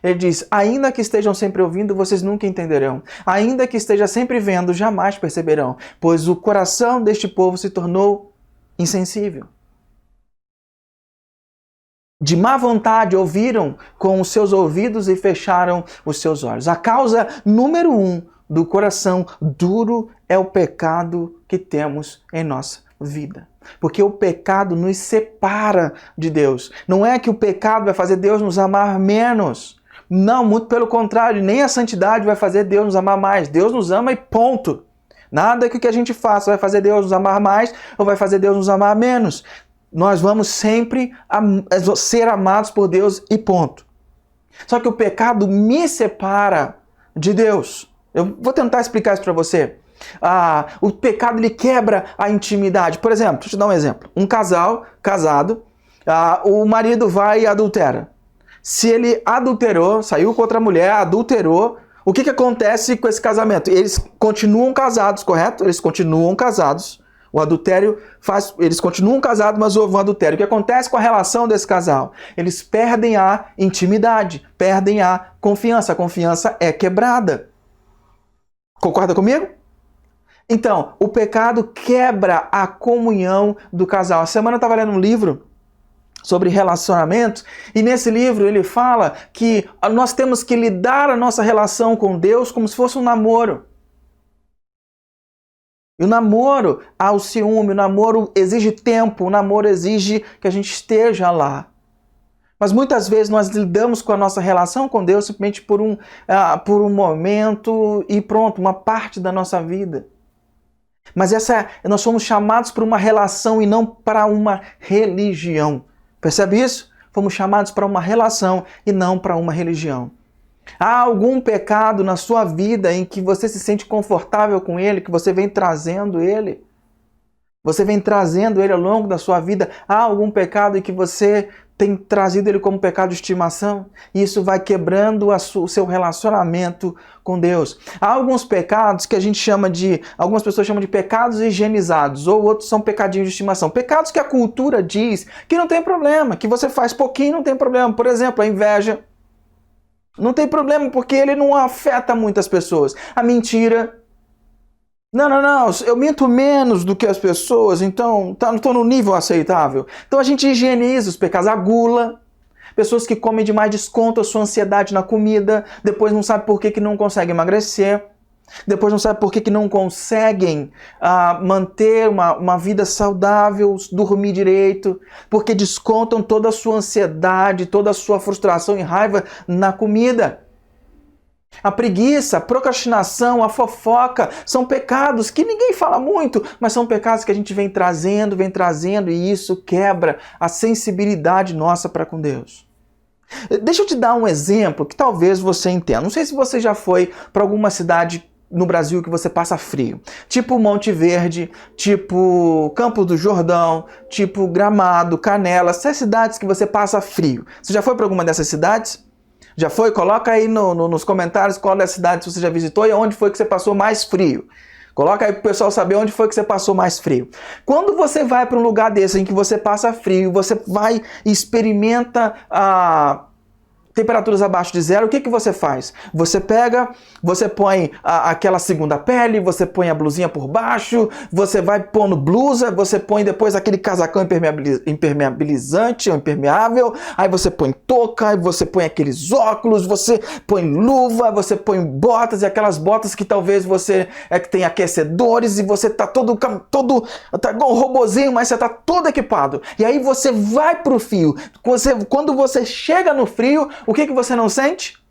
ele diz, ainda que estejam sempre ouvindo, vocês nunca entenderão. Ainda que esteja sempre vendo, jamais perceberão. Pois o coração deste povo se tornou insensível. De má vontade ouviram com os seus ouvidos e fecharam os seus olhos. A causa número 1 do coração duro é o pecado que temos em nossa vida. Porque o pecado nos separa de Deus. Não é que o pecado vai fazer Deus nos amar menos. Não, muito pelo contrário, nem a santidade vai fazer Deus nos amar mais. Deus nos ama e ponto. Nada que o que a gente faça vai fazer Deus nos amar mais ou vai fazer Deus nos amar menos. Nós vamos sempre ser amados por Deus e ponto. Só que o pecado me separa de Deus. Eu vou tentar explicar isso para você. O pecado ele quebra a intimidade. Por exemplo, deixa eu te dar um exemplo. Um casal casado, o marido vai e adultera. Se ele adulterou, saiu com outra mulher, adulterou, o que acontece com esse casamento? Eles continuam casados, correto? Eles continuam casados. O adultério eles continuam casados, mas houve um adultério. O que acontece com a relação desse casal? Eles perdem a intimidade, perdem a confiança. A confiança é quebrada. Concorda comigo? Então, o pecado quebra a comunhão do casal. A semana eu estava lendo um livro sobre relacionamentos, e nesse livro ele fala que nós temos que lidar a nossa relação com Deus como se fosse um namoro. E o namoro há o ciúme, o namoro exige tempo, o namoro exige que a gente esteja lá. Mas muitas vezes nós lidamos com a nossa relação com Deus simplesmente por um momento e pronto, uma parte da nossa vida. Mas nós somos chamados para uma relação e não para uma religião. Percebe isso? Fomos chamados para uma relação e não para uma religião. Há algum pecado na sua vida em que você se sente confortável com ele, que você vem trazendo ele? Você vem trazendo ele ao longo da sua vida? Há algum pecado em que você tem trazido ele como pecado de estimação? E isso vai quebrando o seu relacionamento com Deus. Há alguns pecados que algumas pessoas chamam de pecados higienizados, ou outros são pecadinhos de estimação. Pecados que a cultura diz que não tem problema, que você faz pouquinho, não tem problema. Por exemplo, a inveja. Não tem problema, porque ele não afeta muitas pessoas. A mentira. Não, eu minto menos do que as pessoas, então estou no nível aceitável. Então a gente higieniza os pecados. A gula. Pessoas que comem demais descontam a sua ansiedade na comida, depois não sabem por que não conseguem emagrecer. Depois não sabem por que não conseguem manter uma vida saudável, dormir direito, porque descontam toda a sua ansiedade, toda a sua frustração e raiva na comida. A preguiça, a procrastinação, a fofoca são pecados que ninguém fala muito, mas são pecados que a gente vem trazendo e isso quebra a sensibilidade nossa para com Deus. Deixa eu te dar um exemplo que talvez você entenda. Não sei se você já foi para alguma cidade no Brasil que você passa frio. Tipo Monte Verde, tipo Campos do Jordão, tipo Gramado, Canela. Essas cidades que você passa frio. Você já foi para alguma dessas cidades? Já foi? Coloca aí nos comentários qual é a cidade que você já visitou e onde foi que você passou mais frio. Coloca aí para o pessoal saber onde foi que você passou mais frio. Quando você vai para um lugar desse em que você passa frio, você vai e experimenta temperaturas abaixo de zero, o que você faz? Você pega, você põe aquela segunda pele, você põe a blusinha por baixo, você vai pondo blusa, você põe depois aquele casacão impermeabilizante ou impermeável, aí você põe touca, aí você põe aqueles óculos, você põe luva, você põe botas, e aquelas botas que talvez você que tem aquecedores, e você tá todo tá igual um robozinho, mas você tá todo equipado. E aí você vai pro frio. Quando você chega no frio, o que você não sente?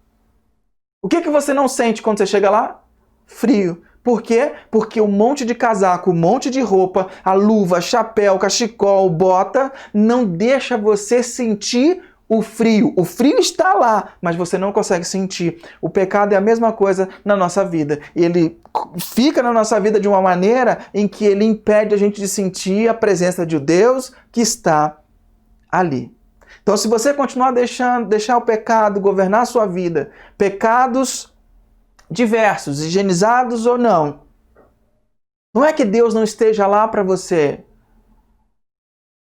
O que você não sente quando você chega lá? Frio. Por quê? Porque um monte de casaco, um monte de roupa, a luva, chapéu, cachecol, bota, não deixa você sentir o frio. O frio está lá, mas você não consegue sentir. O pecado é a mesma coisa na nossa vida. Ele fica na nossa vida de uma maneira em que ele impede a gente de sentir a presença de Deus que está ali. Então, se você continuar deixar o pecado governar a sua vida, pecados diversos, higienizados ou não, não é que Deus não esteja lá para você,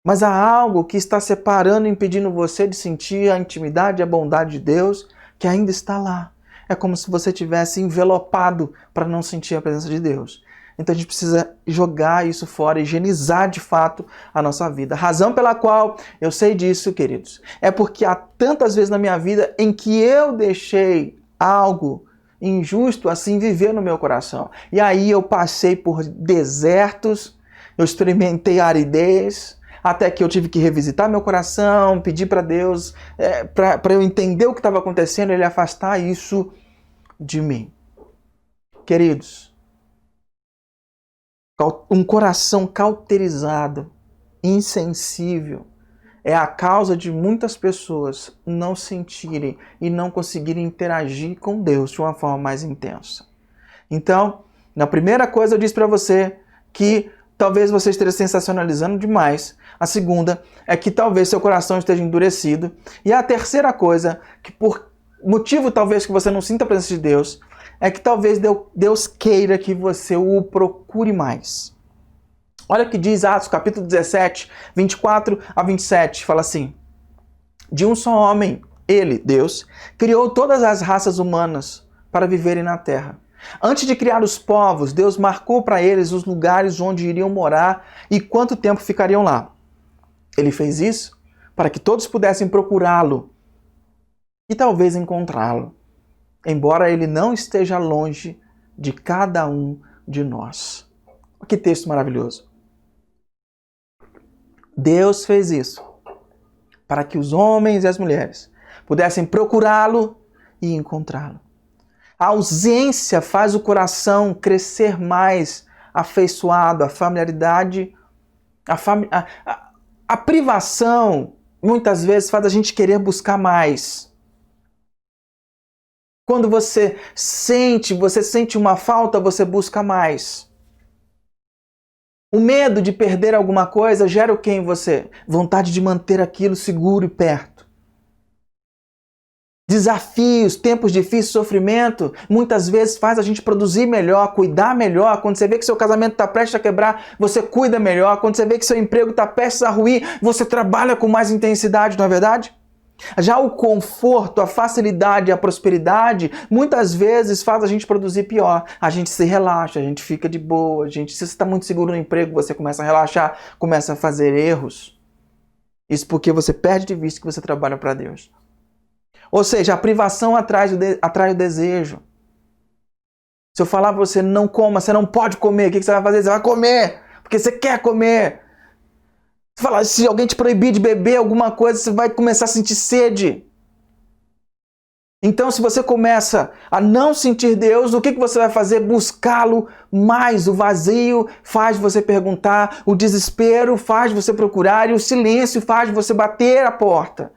mas há algo que está separando, impedindo você de sentir a intimidade e a bondade de Deus, que ainda está lá. É como se você tivesse envelopado para não sentir a presença de Deus. Então a gente precisa jogar isso fora, higienizar de fato a nossa vida. A razão pela qual eu sei disso, queridos, é porque há tantas vezes na minha vida em que eu deixei algo injusto assim viver no meu coração. E aí eu passei por desertos, eu experimentei aridez, até que eu tive que revisitar meu coração, pedir para Deus, para eu entender o que estava acontecendo, Ele afastar isso de mim. Queridos, um coração cauterizado, insensível, é a causa de muitas pessoas não sentirem e não conseguirem interagir com Deus de uma forma mais intensa. Então, na primeira coisa eu disse para você que talvez você esteja sensacionalizando demais. A segunda é que talvez seu coração esteja endurecido. E a terceira coisa, que por motivo talvez que você não sinta a presença de Deus, é que talvez Deus queira que você o procure mais. Olha o que diz Atos capítulo 17, 24 a 27, fala assim: de um só homem, ele, Deus, criou todas as raças humanas para viverem na terra. Antes de criar os povos, Deus marcou para eles os lugares onde iriam morar e quanto tempo ficariam lá. Ele fez isso para que todos pudessem procurá-lo e talvez encontrá-lo, embora ele não esteja longe de cada um de nós. Que texto maravilhoso. Deus fez isso para que os homens e as mulheres pudessem procurá-lo e encontrá-lo. A ausência faz o coração crescer mais afeiçoado, a familiaridade, a privação muitas vezes faz a gente querer buscar mais. Quando você sente uma falta, você busca mais. O medo de perder alguma coisa gera o que em você? Vontade de manter aquilo seguro e perto. Desafios, tempos difíceis, sofrimento, muitas vezes faz a gente produzir melhor, cuidar melhor. Quando você vê que seu casamento está prestes a quebrar, você cuida melhor. Quando você vê que seu emprego está prestes a ruir, você trabalha com mais intensidade, não é verdade? Já o conforto, a facilidade, a prosperidade, muitas vezes faz a gente produzir pior. A gente se relaxa, a gente fica de boa, se você está muito seguro no emprego, você começa a relaxar, começa a fazer erros. Isso porque você perde de vista que você trabalha para Deus. Ou seja, a privação atrai o desejo. Se eu falar para você, não coma, você não pode comer, o que você vai fazer? Você vai comer, porque você quer comer. Se alguém te proibir de beber alguma coisa, você vai começar a sentir sede. Então, se você começa a não sentir Deus, o que você vai fazer? Buscá-lo mais. O vazio faz você perguntar, o desespero faz você procurar e o silêncio faz você bater a porta.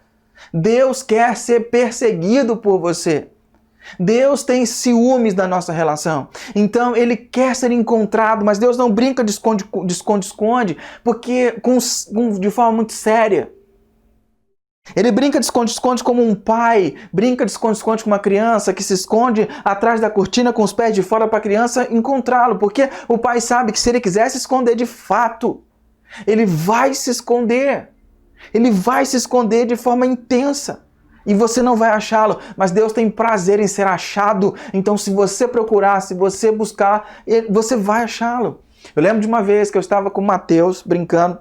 Deus quer ser perseguido por você. Deus tem ciúmes da nossa relação. Então Ele quer ser encontrado, mas Deus não brinca de esconde-esconde, porque de forma muito séria. Ele brinca de esconde-esconde como um pai, brinca de esconde-esconde com uma criança que se esconde atrás da cortina com os pés de fora para a criança encontrá-lo, porque o pai sabe que se ele quiser se esconder de fato, ele vai se esconder. Ele vai se esconder de forma intensa e você não vai achá-lo, mas Deus tem prazer em ser achado, então se você procurar, se você buscar, você vai achá-lo. Eu lembro de uma vez que eu estava com o Mateus brincando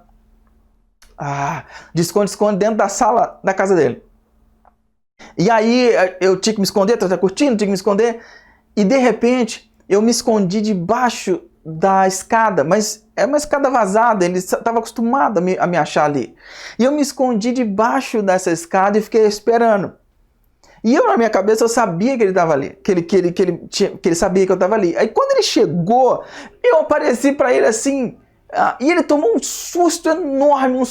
de esconde-esconde dentro da sala da casa dele. E aí eu tinha que me esconder atrás da cortina, tinha que me esconder, e de repente eu me escondi debaixo da escada, mas é uma escada vazada, ele estava acostumado a me achar ali. E eu me escondi debaixo dessa escada e fiquei esperando. E eu, na minha cabeça, eu sabia que ele estava ali, que ele sabia que eu estava ali. Aí quando ele chegou, eu apareci para ele assim, e ele tomou um susto enorme,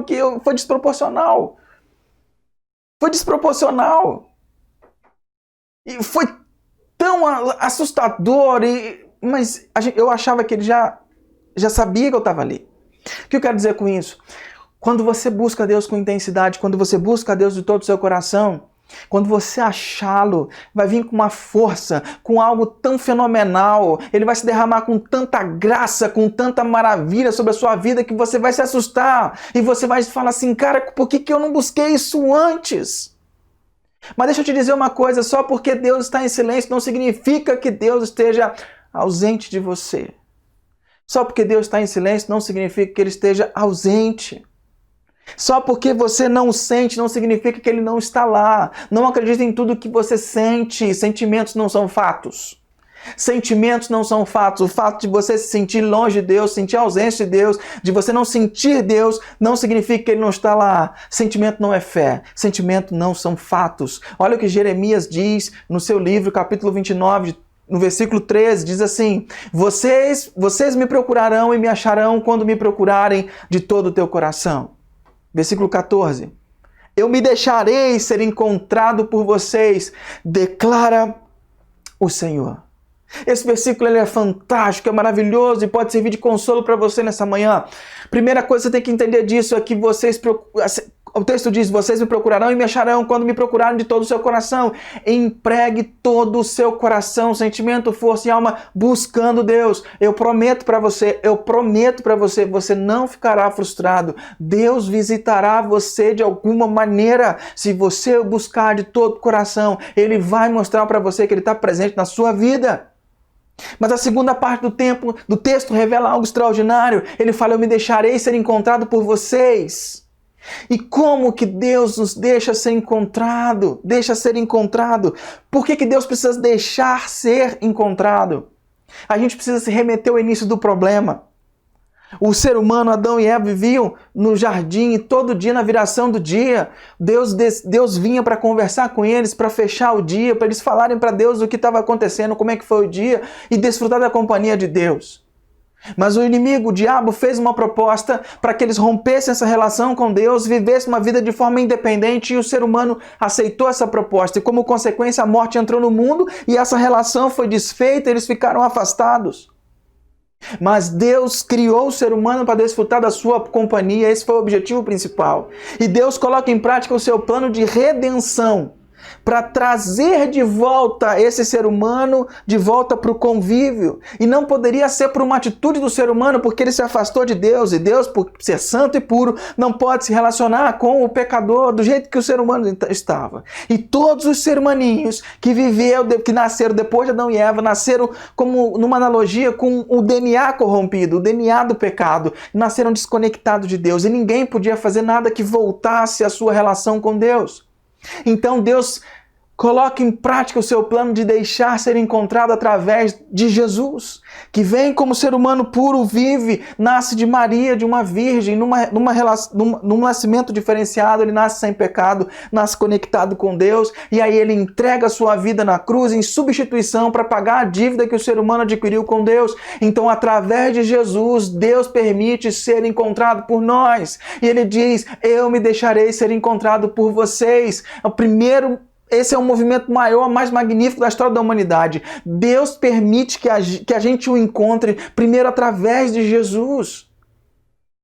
que foi desproporcional. Foi desproporcional. E foi tão assustador, mas eu achava que ele já sabia que eu estava ali. O que eu quero dizer com isso? Quando você busca Deus com intensidade, quando você busca Deus de todo o seu coração, quando você achá-lo, vai vir com uma força, com algo tão fenomenal, ele vai se derramar com tanta graça, com tanta maravilha sobre a sua vida, que você vai se assustar, e você vai falar assim, cara, por que eu não busquei isso antes? Mas deixa eu te dizer uma coisa, só porque Deus está em silêncio não significa que Deus esteja ausente de você. Só porque Deus está em silêncio não significa que Ele esteja ausente. Só porque você não sente não significa que Ele não está lá. Não acredite em tudo que você sente. Sentimentos não são fatos. Sentimentos não são fatos. O fato de você se sentir longe de Deus, sentir a ausência de Deus, de você não sentir Deus, não significa que Ele não está lá. Sentimento não é fé. Sentimento não são fatos. Olha o que Jeremias diz no seu livro, capítulo 29, no versículo 13, diz assim, vocês me procurarão e me acharão quando me procurarem de todo o teu coração. Versículo 14, eu me deixarei ser encontrado por vocês, declara o Senhor. Esse versículo ele é fantástico, é maravilhoso e pode servir de consolo para você nessa manhã. Primeira coisa que você tem que entender disso é que o texto diz, vocês me procurarão e me acharão quando me procurarem de todo o seu coração. Empregue todo o seu coração, sentimento, força e alma buscando Deus. Eu prometo para você, você não ficará frustrado. Deus visitará você de alguma maneira. Se você o buscar de todo o coração, Ele vai mostrar para você que Ele está presente na sua vida. Mas a segunda parte do texto revela algo extraordinário. Ele fala, eu me deixarei ser encontrado por vocês. E como que Deus nos deixa ser encontrado? Por que Deus precisa deixar ser encontrado? A gente precisa se remeter ao início do problema. O ser humano, Adão e Eva, viviam no jardim e todo dia, na viração do dia, Deus vinha para conversar com eles, para fechar o dia, para eles falarem para Deus o que estava acontecendo, como é que foi o dia e desfrutar da companhia de Deus. Mas o inimigo, o diabo, fez uma proposta para que eles rompessem essa relação com Deus, vivessem uma vida de forma independente e o ser humano aceitou essa proposta. E como consequência, a morte entrou no mundo e essa relação foi desfeita, eles ficaram afastados. Mas Deus criou o ser humano para desfrutar da sua companhia, esse foi o objetivo principal. E Deus coloca em prática o seu plano de redenção, para trazer de volta esse ser humano de volta para o convívio. E não poderia ser por uma atitude do ser humano, porque ele se afastou de Deus. E Deus, por ser santo e puro, não pode se relacionar com o pecador do jeito que o ser humano estava. E todos os seres humaninhos que nasceram depois de Adão e Eva, nasceram como numa analogia com o DNA corrompido, o DNA do pecado. Nasceram desconectados de Deus. E ninguém podia fazer nada que voltasse a sua relação com Deus. Então Deus coloca em prática o seu plano de deixar ser encontrado através de Jesus, que vem como ser humano puro, vive, nasce de Maria, de uma virgem, num nascimento diferenciado, ele nasce sem pecado, nasce conectado com Deus, e aí ele entrega a sua vida na cruz em substituição para pagar a dívida que o ser humano adquiriu com Deus. Então, através de Jesus, Deus permite ser encontrado por nós. E ele diz, eu me deixarei ser encontrado por vocês. Esse é o movimento maior, mais magnífico da história da humanidade. Deus permite que a gente o encontre primeiro através de Jesus.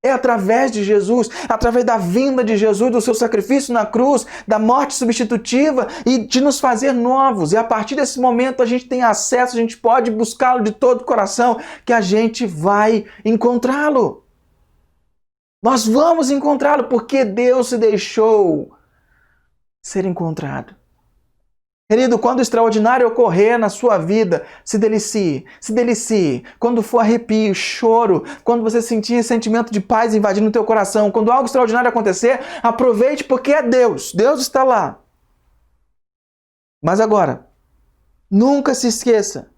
É através de Jesus, através da vinda de Jesus, do seu sacrifício na cruz, da morte substitutiva e de nos fazer novos. E a partir desse momento a gente tem acesso, a gente pode buscá-lo de todo o coração, que a gente vai encontrá-lo. Nós vamos encontrá-lo porque Deus se deixou ser encontrado. Querido, quando o extraordinário ocorrer na sua vida, se delicie, se delicie. Quando for arrepio, choro, quando você sentir esse sentimento de paz invadindo o teu coração, quando algo extraordinário acontecer, aproveite porque é Deus. Deus está lá. Mas agora, nunca se esqueça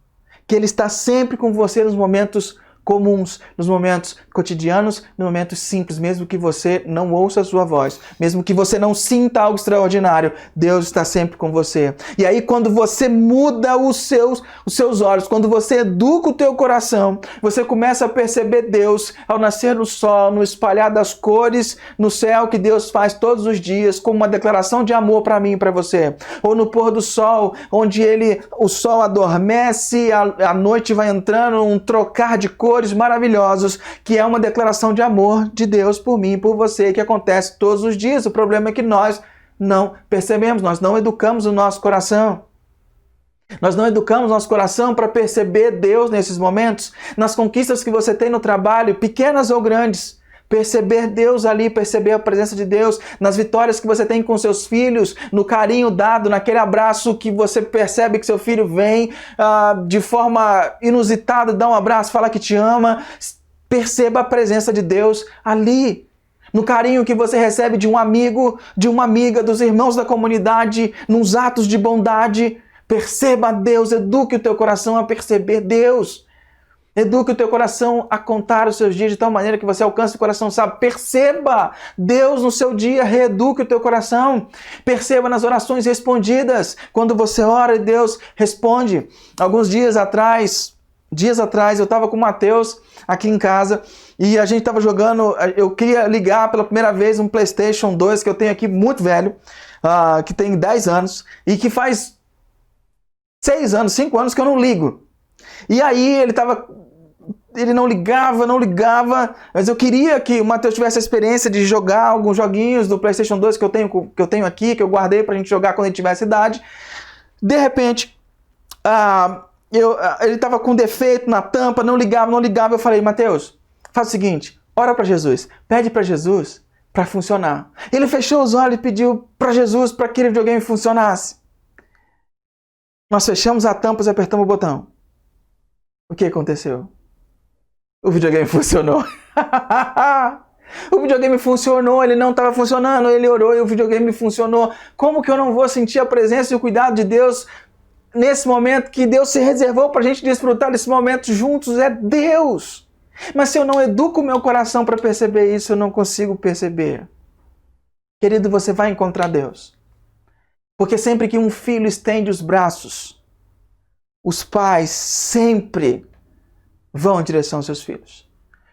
que Ele está sempre com você nos momentos comuns, nos momentos cotidianos, nos momentos simples, mesmo que você não ouça a sua voz, mesmo que você não sinta algo extraordinário, Deus está sempre com você. E aí quando você muda os seus olhos, quando você educa o teu coração, você começa a perceber Deus ao nascer no sol, no espalhar das cores no céu que Deus faz todos os dias, como uma declaração de amor para mim e para você. Ou no pôr do sol, onde o sol adormece, a noite vai entrando, um trocar de cores maravilhosos, que é uma declaração de amor de Deus por mim e por você, que acontece todos os dias. O problema é que nós não percebemos, nós não educamos o nosso coração. Nós não educamos nosso coração para perceber Deus nesses momentos, nas conquistas que você tem no trabalho, pequenas ou grandes. Perceber Deus ali, perceber a presença de Deus, nas vitórias que você tem com seus filhos, no carinho dado, naquele abraço que você percebe que seu filho vem de forma inusitada, dá um abraço, fala que te ama. Perceba a presença de Deus ali. No carinho que você recebe de um amigo, de uma amiga, dos irmãos da comunidade, nos atos de bondade. Perceba Deus, eduque o teu coração a perceber Deus. Eduque o teu coração a contar os seus dias de tal maneira que você alcance o coração sábio. Perceba Deus no seu dia, reeduque o teu coração. Perceba nas orações respondidas. Quando você ora e Deus responde. Alguns dias atrás eu estava com o Matheus aqui em casa e a gente estava jogando, eu queria ligar pela primeira vez um PlayStation 2 que eu tenho aqui muito velho, que tem 10 anos e que faz 6 anos, 5 anos que eu não ligo. E aí ele não ligava, mas eu queria que o Matheus tivesse a experiência de jogar alguns joguinhos do PlayStation 2 que eu tenho aqui, que eu guardei pra gente jogar quando ele tivesse idade. De repente, ele estava com defeito na tampa, não ligava. Eu falei, Matheus, faz o seguinte, ora para Jesus, pede para Jesus para funcionar. Ele fechou os olhos e pediu para Jesus para que aquele videogame funcionasse. Nós fechamos a tampa e apertamos o botão. O que aconteceu? O videogame funcionou. O videogame funcionou, ele não estava funcionando, ele orou e o videogame funcionou. Como que eu não vou sentir a presença e o cuidado de Deus nesse momento que Deus se reservou para a gente desfrutar desse momento juntos? É Deus. Mas se eu não educo o meu coração para perceber isso, eu não consigo perceber. Querido, você vai encontrar Deus. Porque sempre que um filho estende os braços, os pais sempre vão em direção aos seus filhos.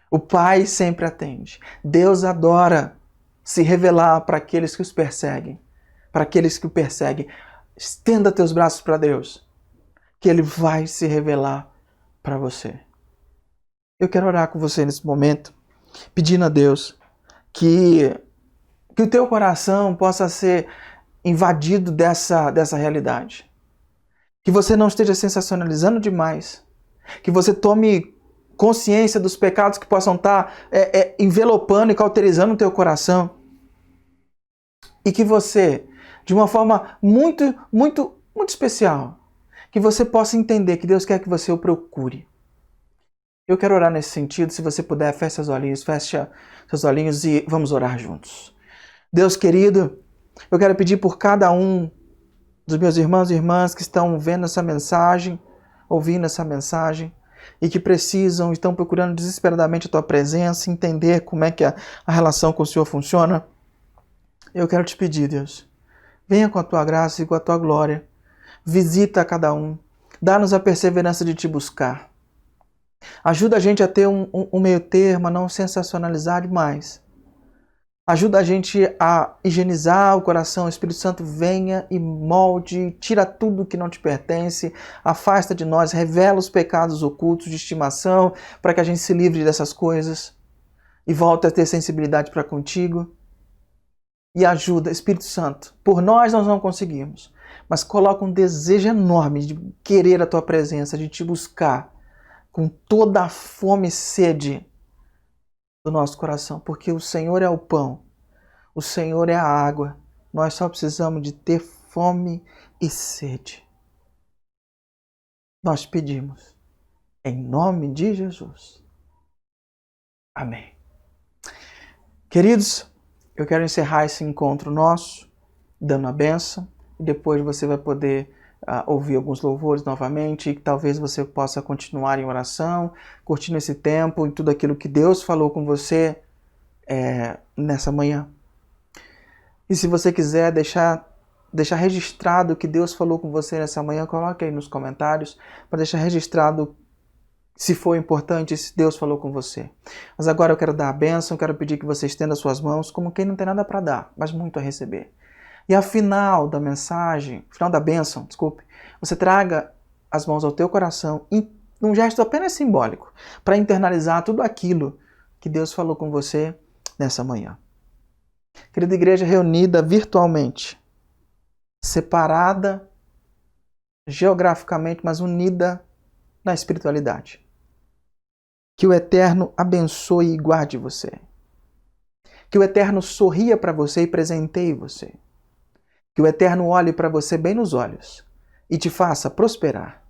O pai sempre atende. Deus adora se revelar para aqueles que os perseguem. Para aqueles que o perseguem. Estenda teus braços para Deus, que Ele vai se revelar para você. Eu quero orar com você nesse momento, pedindo a Deus que o teu coração possa ser invadido dessa realidade. Que você não esteja sensacionalizando demais. Que você tome consciência dos pecados que possam estar envelopando e cauterizando o teu coração. E que você, de uma forma muito, muito, muito especial, que você possa entender que Deus quer que você o procure. Eu quero orar nesse sentido. Se você puder, feche seus olhinhos e vamos orar juntos. Deus querido, eu quero pedir por cada um dos meus irmãos e irmãs que estão vendo essa mensagem, ouvindo essa mensagem, e que estão procurando desesperadamente a Tua presença, entender como é que a relação com o Senhor funciona. Eu quero te pedir, Deus, venha com a Tua graça e com a Tua glória, visita cada um, dá-nos a perseverança de Te buscar. Ajuda a gente a ter um meio termo, a não sensacionalizar demais. Ajuda a gente a higienizar o coração. O Espírito Santo venha e molde, tira tudo que não te pertence, afasta de nós, revela os pecados ocultos de estimação, para que a gente se livre dessas coisas. e volta a ter sensibilidade para contigo. E ajuda, Espírito Santo. Por nós não conseguimos, mas coloca um desejo enorme de querer a tua presença, de te buscar com toda a fome e sede do nosso coração, porque o Senhor é o pão, o Senhor é a água. Nós só precisamos de ter fome e sede. Nós pedimos, em nome de Jesus. Amém. Queridos, eu quero encerrar esse encontro nosso, dando a bênção, e depois você vai poder ouvir alguns louvores novamente, e talvez você possa continuar em oração, curtindo esse tempo e tudo aquilo que Deus falou com você nessa manhã. E se você quiser deixar registrado o que Deus falou com você nessa manhã, coloque aí nos comentários para deixar registrado se foi importante, se Deus falou com você. Mas agora eu quero dar a bênção, quero pedir que você estenda suas mãos como quem não tem nada para dar, mas muito a receber. E ao final da mensagem, final da bênção, desculpe, você traga as mãos ao teu coração num gesto apenas simbólico, para internalizar tudo aquilo que Deus falou com você nessa manhã. Querida igreja reunida virtualmente, separada geograficamente, mas unida na espiritualidade. Que o Eterno abençoe e guarde você. Que o Eterno sorria para você e presenteie você. Que o Eterno olhe para você bem nos olhos e te faça prosperar.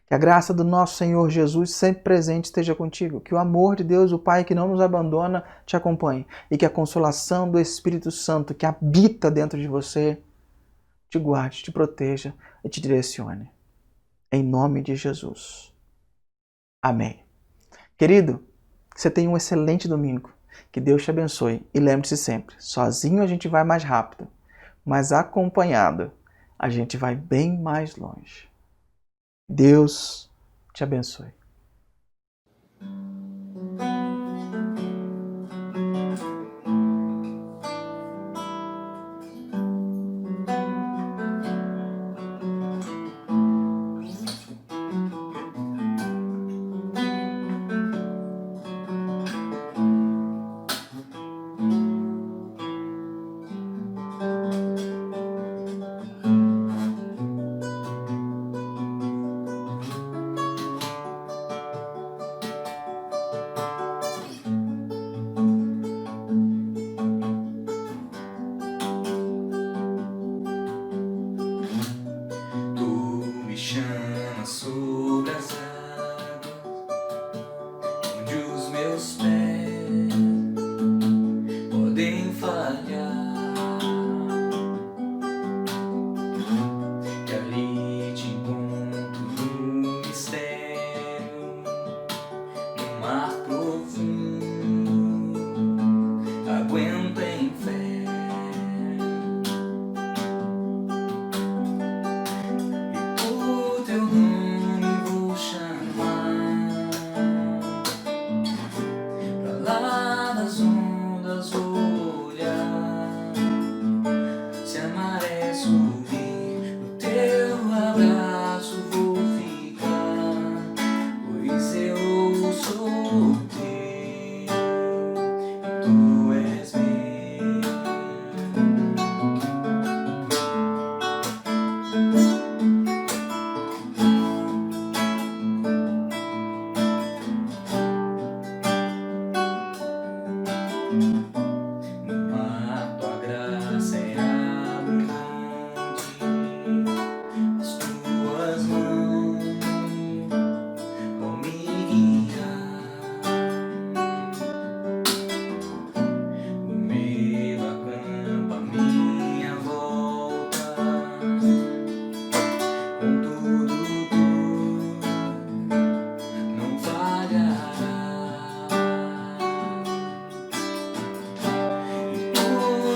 Que a graça do nosso Senhor Jesus sempre presente esteja contigo. Que o amor de Deus, o Pai que não nos abandona, te acompanhe. E que a consolação do Espírito Santo que habita dentro de você te guarde, te proteja e te direcione. Em nome de Jesus. Amém. Querido, você tenha um excelente domingo. Que Deus te abençoe. E lembre-se sempre, sozinho a gente vai mais rápido, mas acompanhado a gente vai bem mais longe. Deus te abençoe.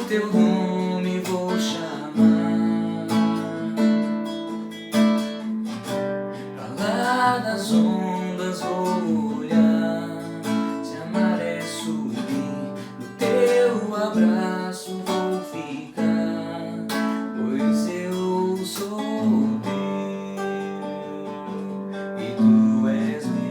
Teu nome vou chamar, pra lá das ondas vou olhar. Se a maré subir, no teu abraço vou ficar, pois eu sou teu e tu és meu.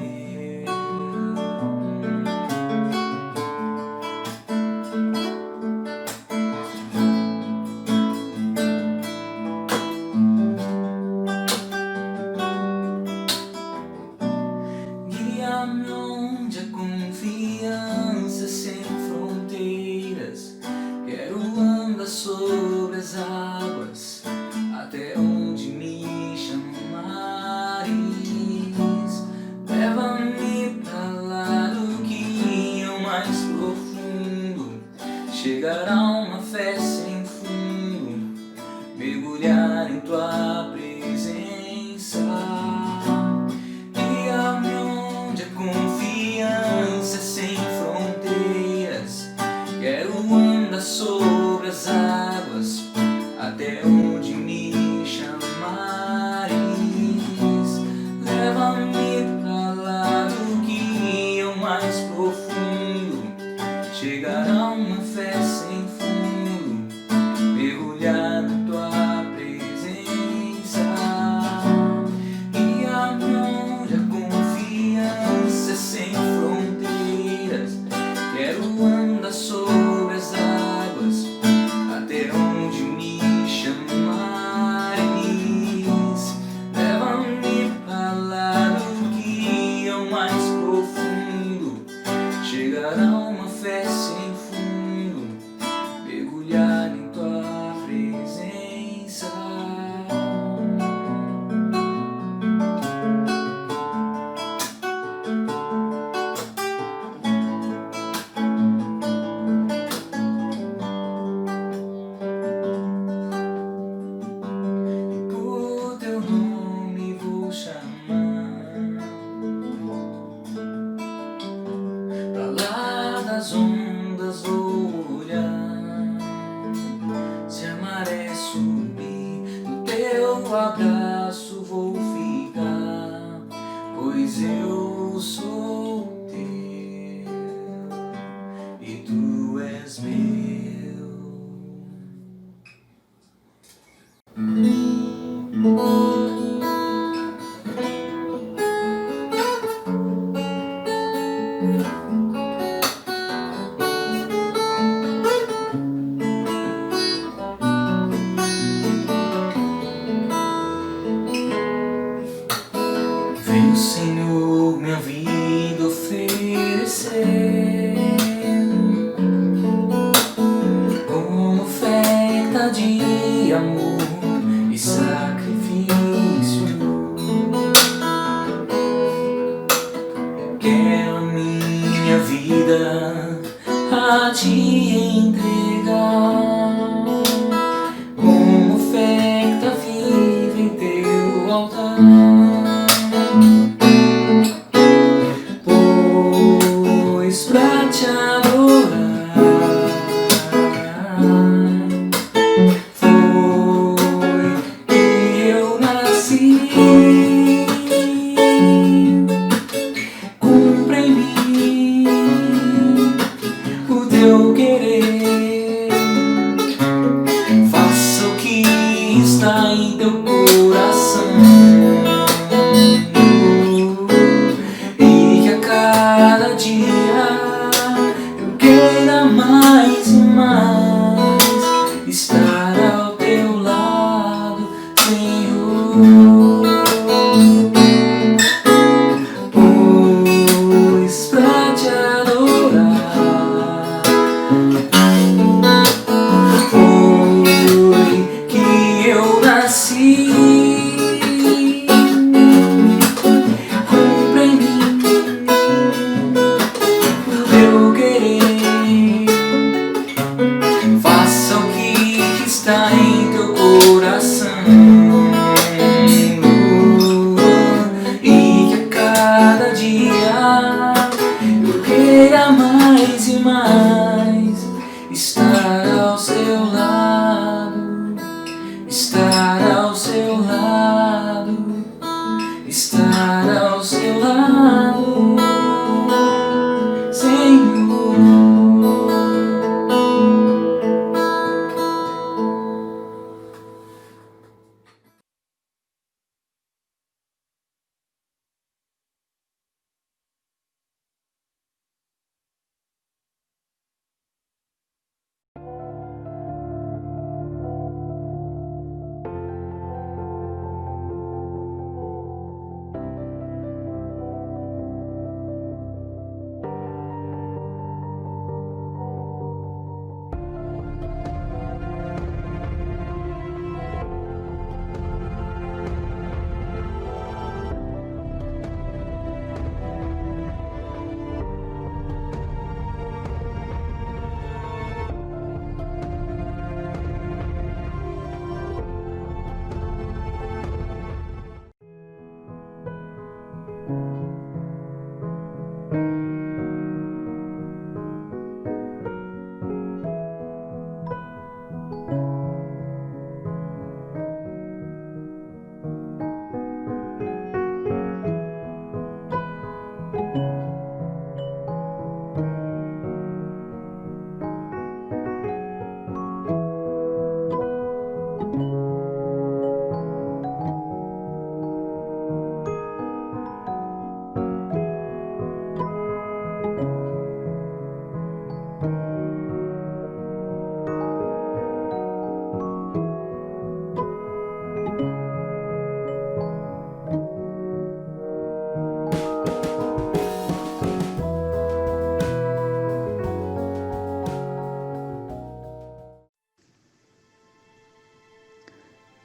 pois eu sou teu e tu és meu. Vem o Senhor minha vida oferecer como oferta de amor e sacrifício. Quero a minha vida a te entregar como oferta viva em teu altar. Pois pra te adorar foi que eu nasci. Cumpra em mim o teu querer, faça o que está em teu coração, e que a cada dia eu queira mais e mais estar ao teu lado, Senhor. Pois pra te adorar foi que eu nasci. Cumpra em mim o teu querer, faça o que está em teu coração, e que a cada dia eu queira mais e mais estar ao seu lado, estar ao seu lado, estar ao seu lado, Senhor.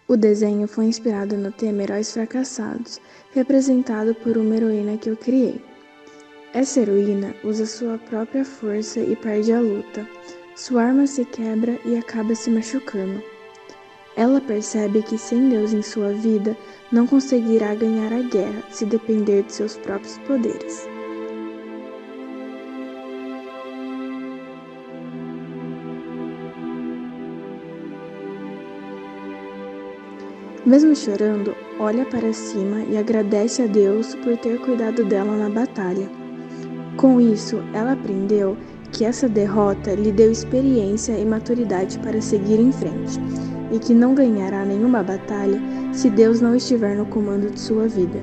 O desenho foi inspirado no tema Heróis Fracassados, representado por uma heroína que eu criei. Essa heroína usa sua própria força e perde a luta. Sua arma se quebra e acaba se machucando. Ela percebe que sem Deus em sua vida não conseguirá ganhar a guerra se depender de seus próprios poderes. Mesmo chorando, olha para cima e agradece a Deus por ter cuidado dela na batalha. Com isso, ela aprendeu que essa derrota lhe deu experiência e maturidade para seguir em frente, e que não ganhará nenhuma batalha se Deus não estiver no comando de sua vida.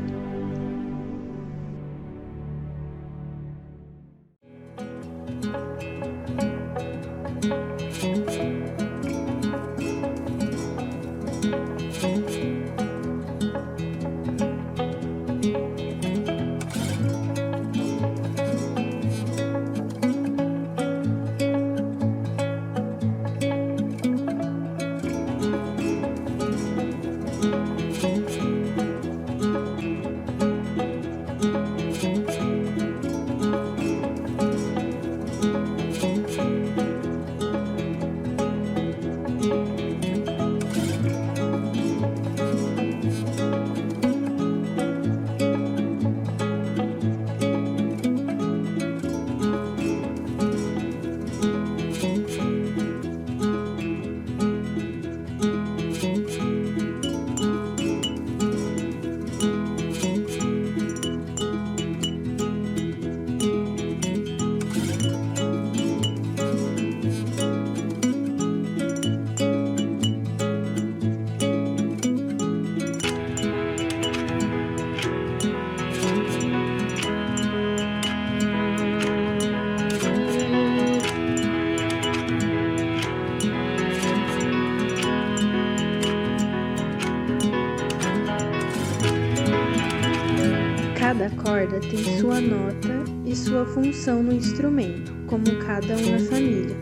Cada corda tem sua nota e sua função no instrumento, como cada um na família.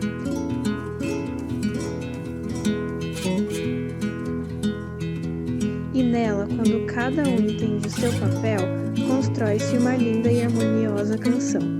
E nela, quando cada um entende o seu papel, constrói-se uma linda e harmoniosa canção.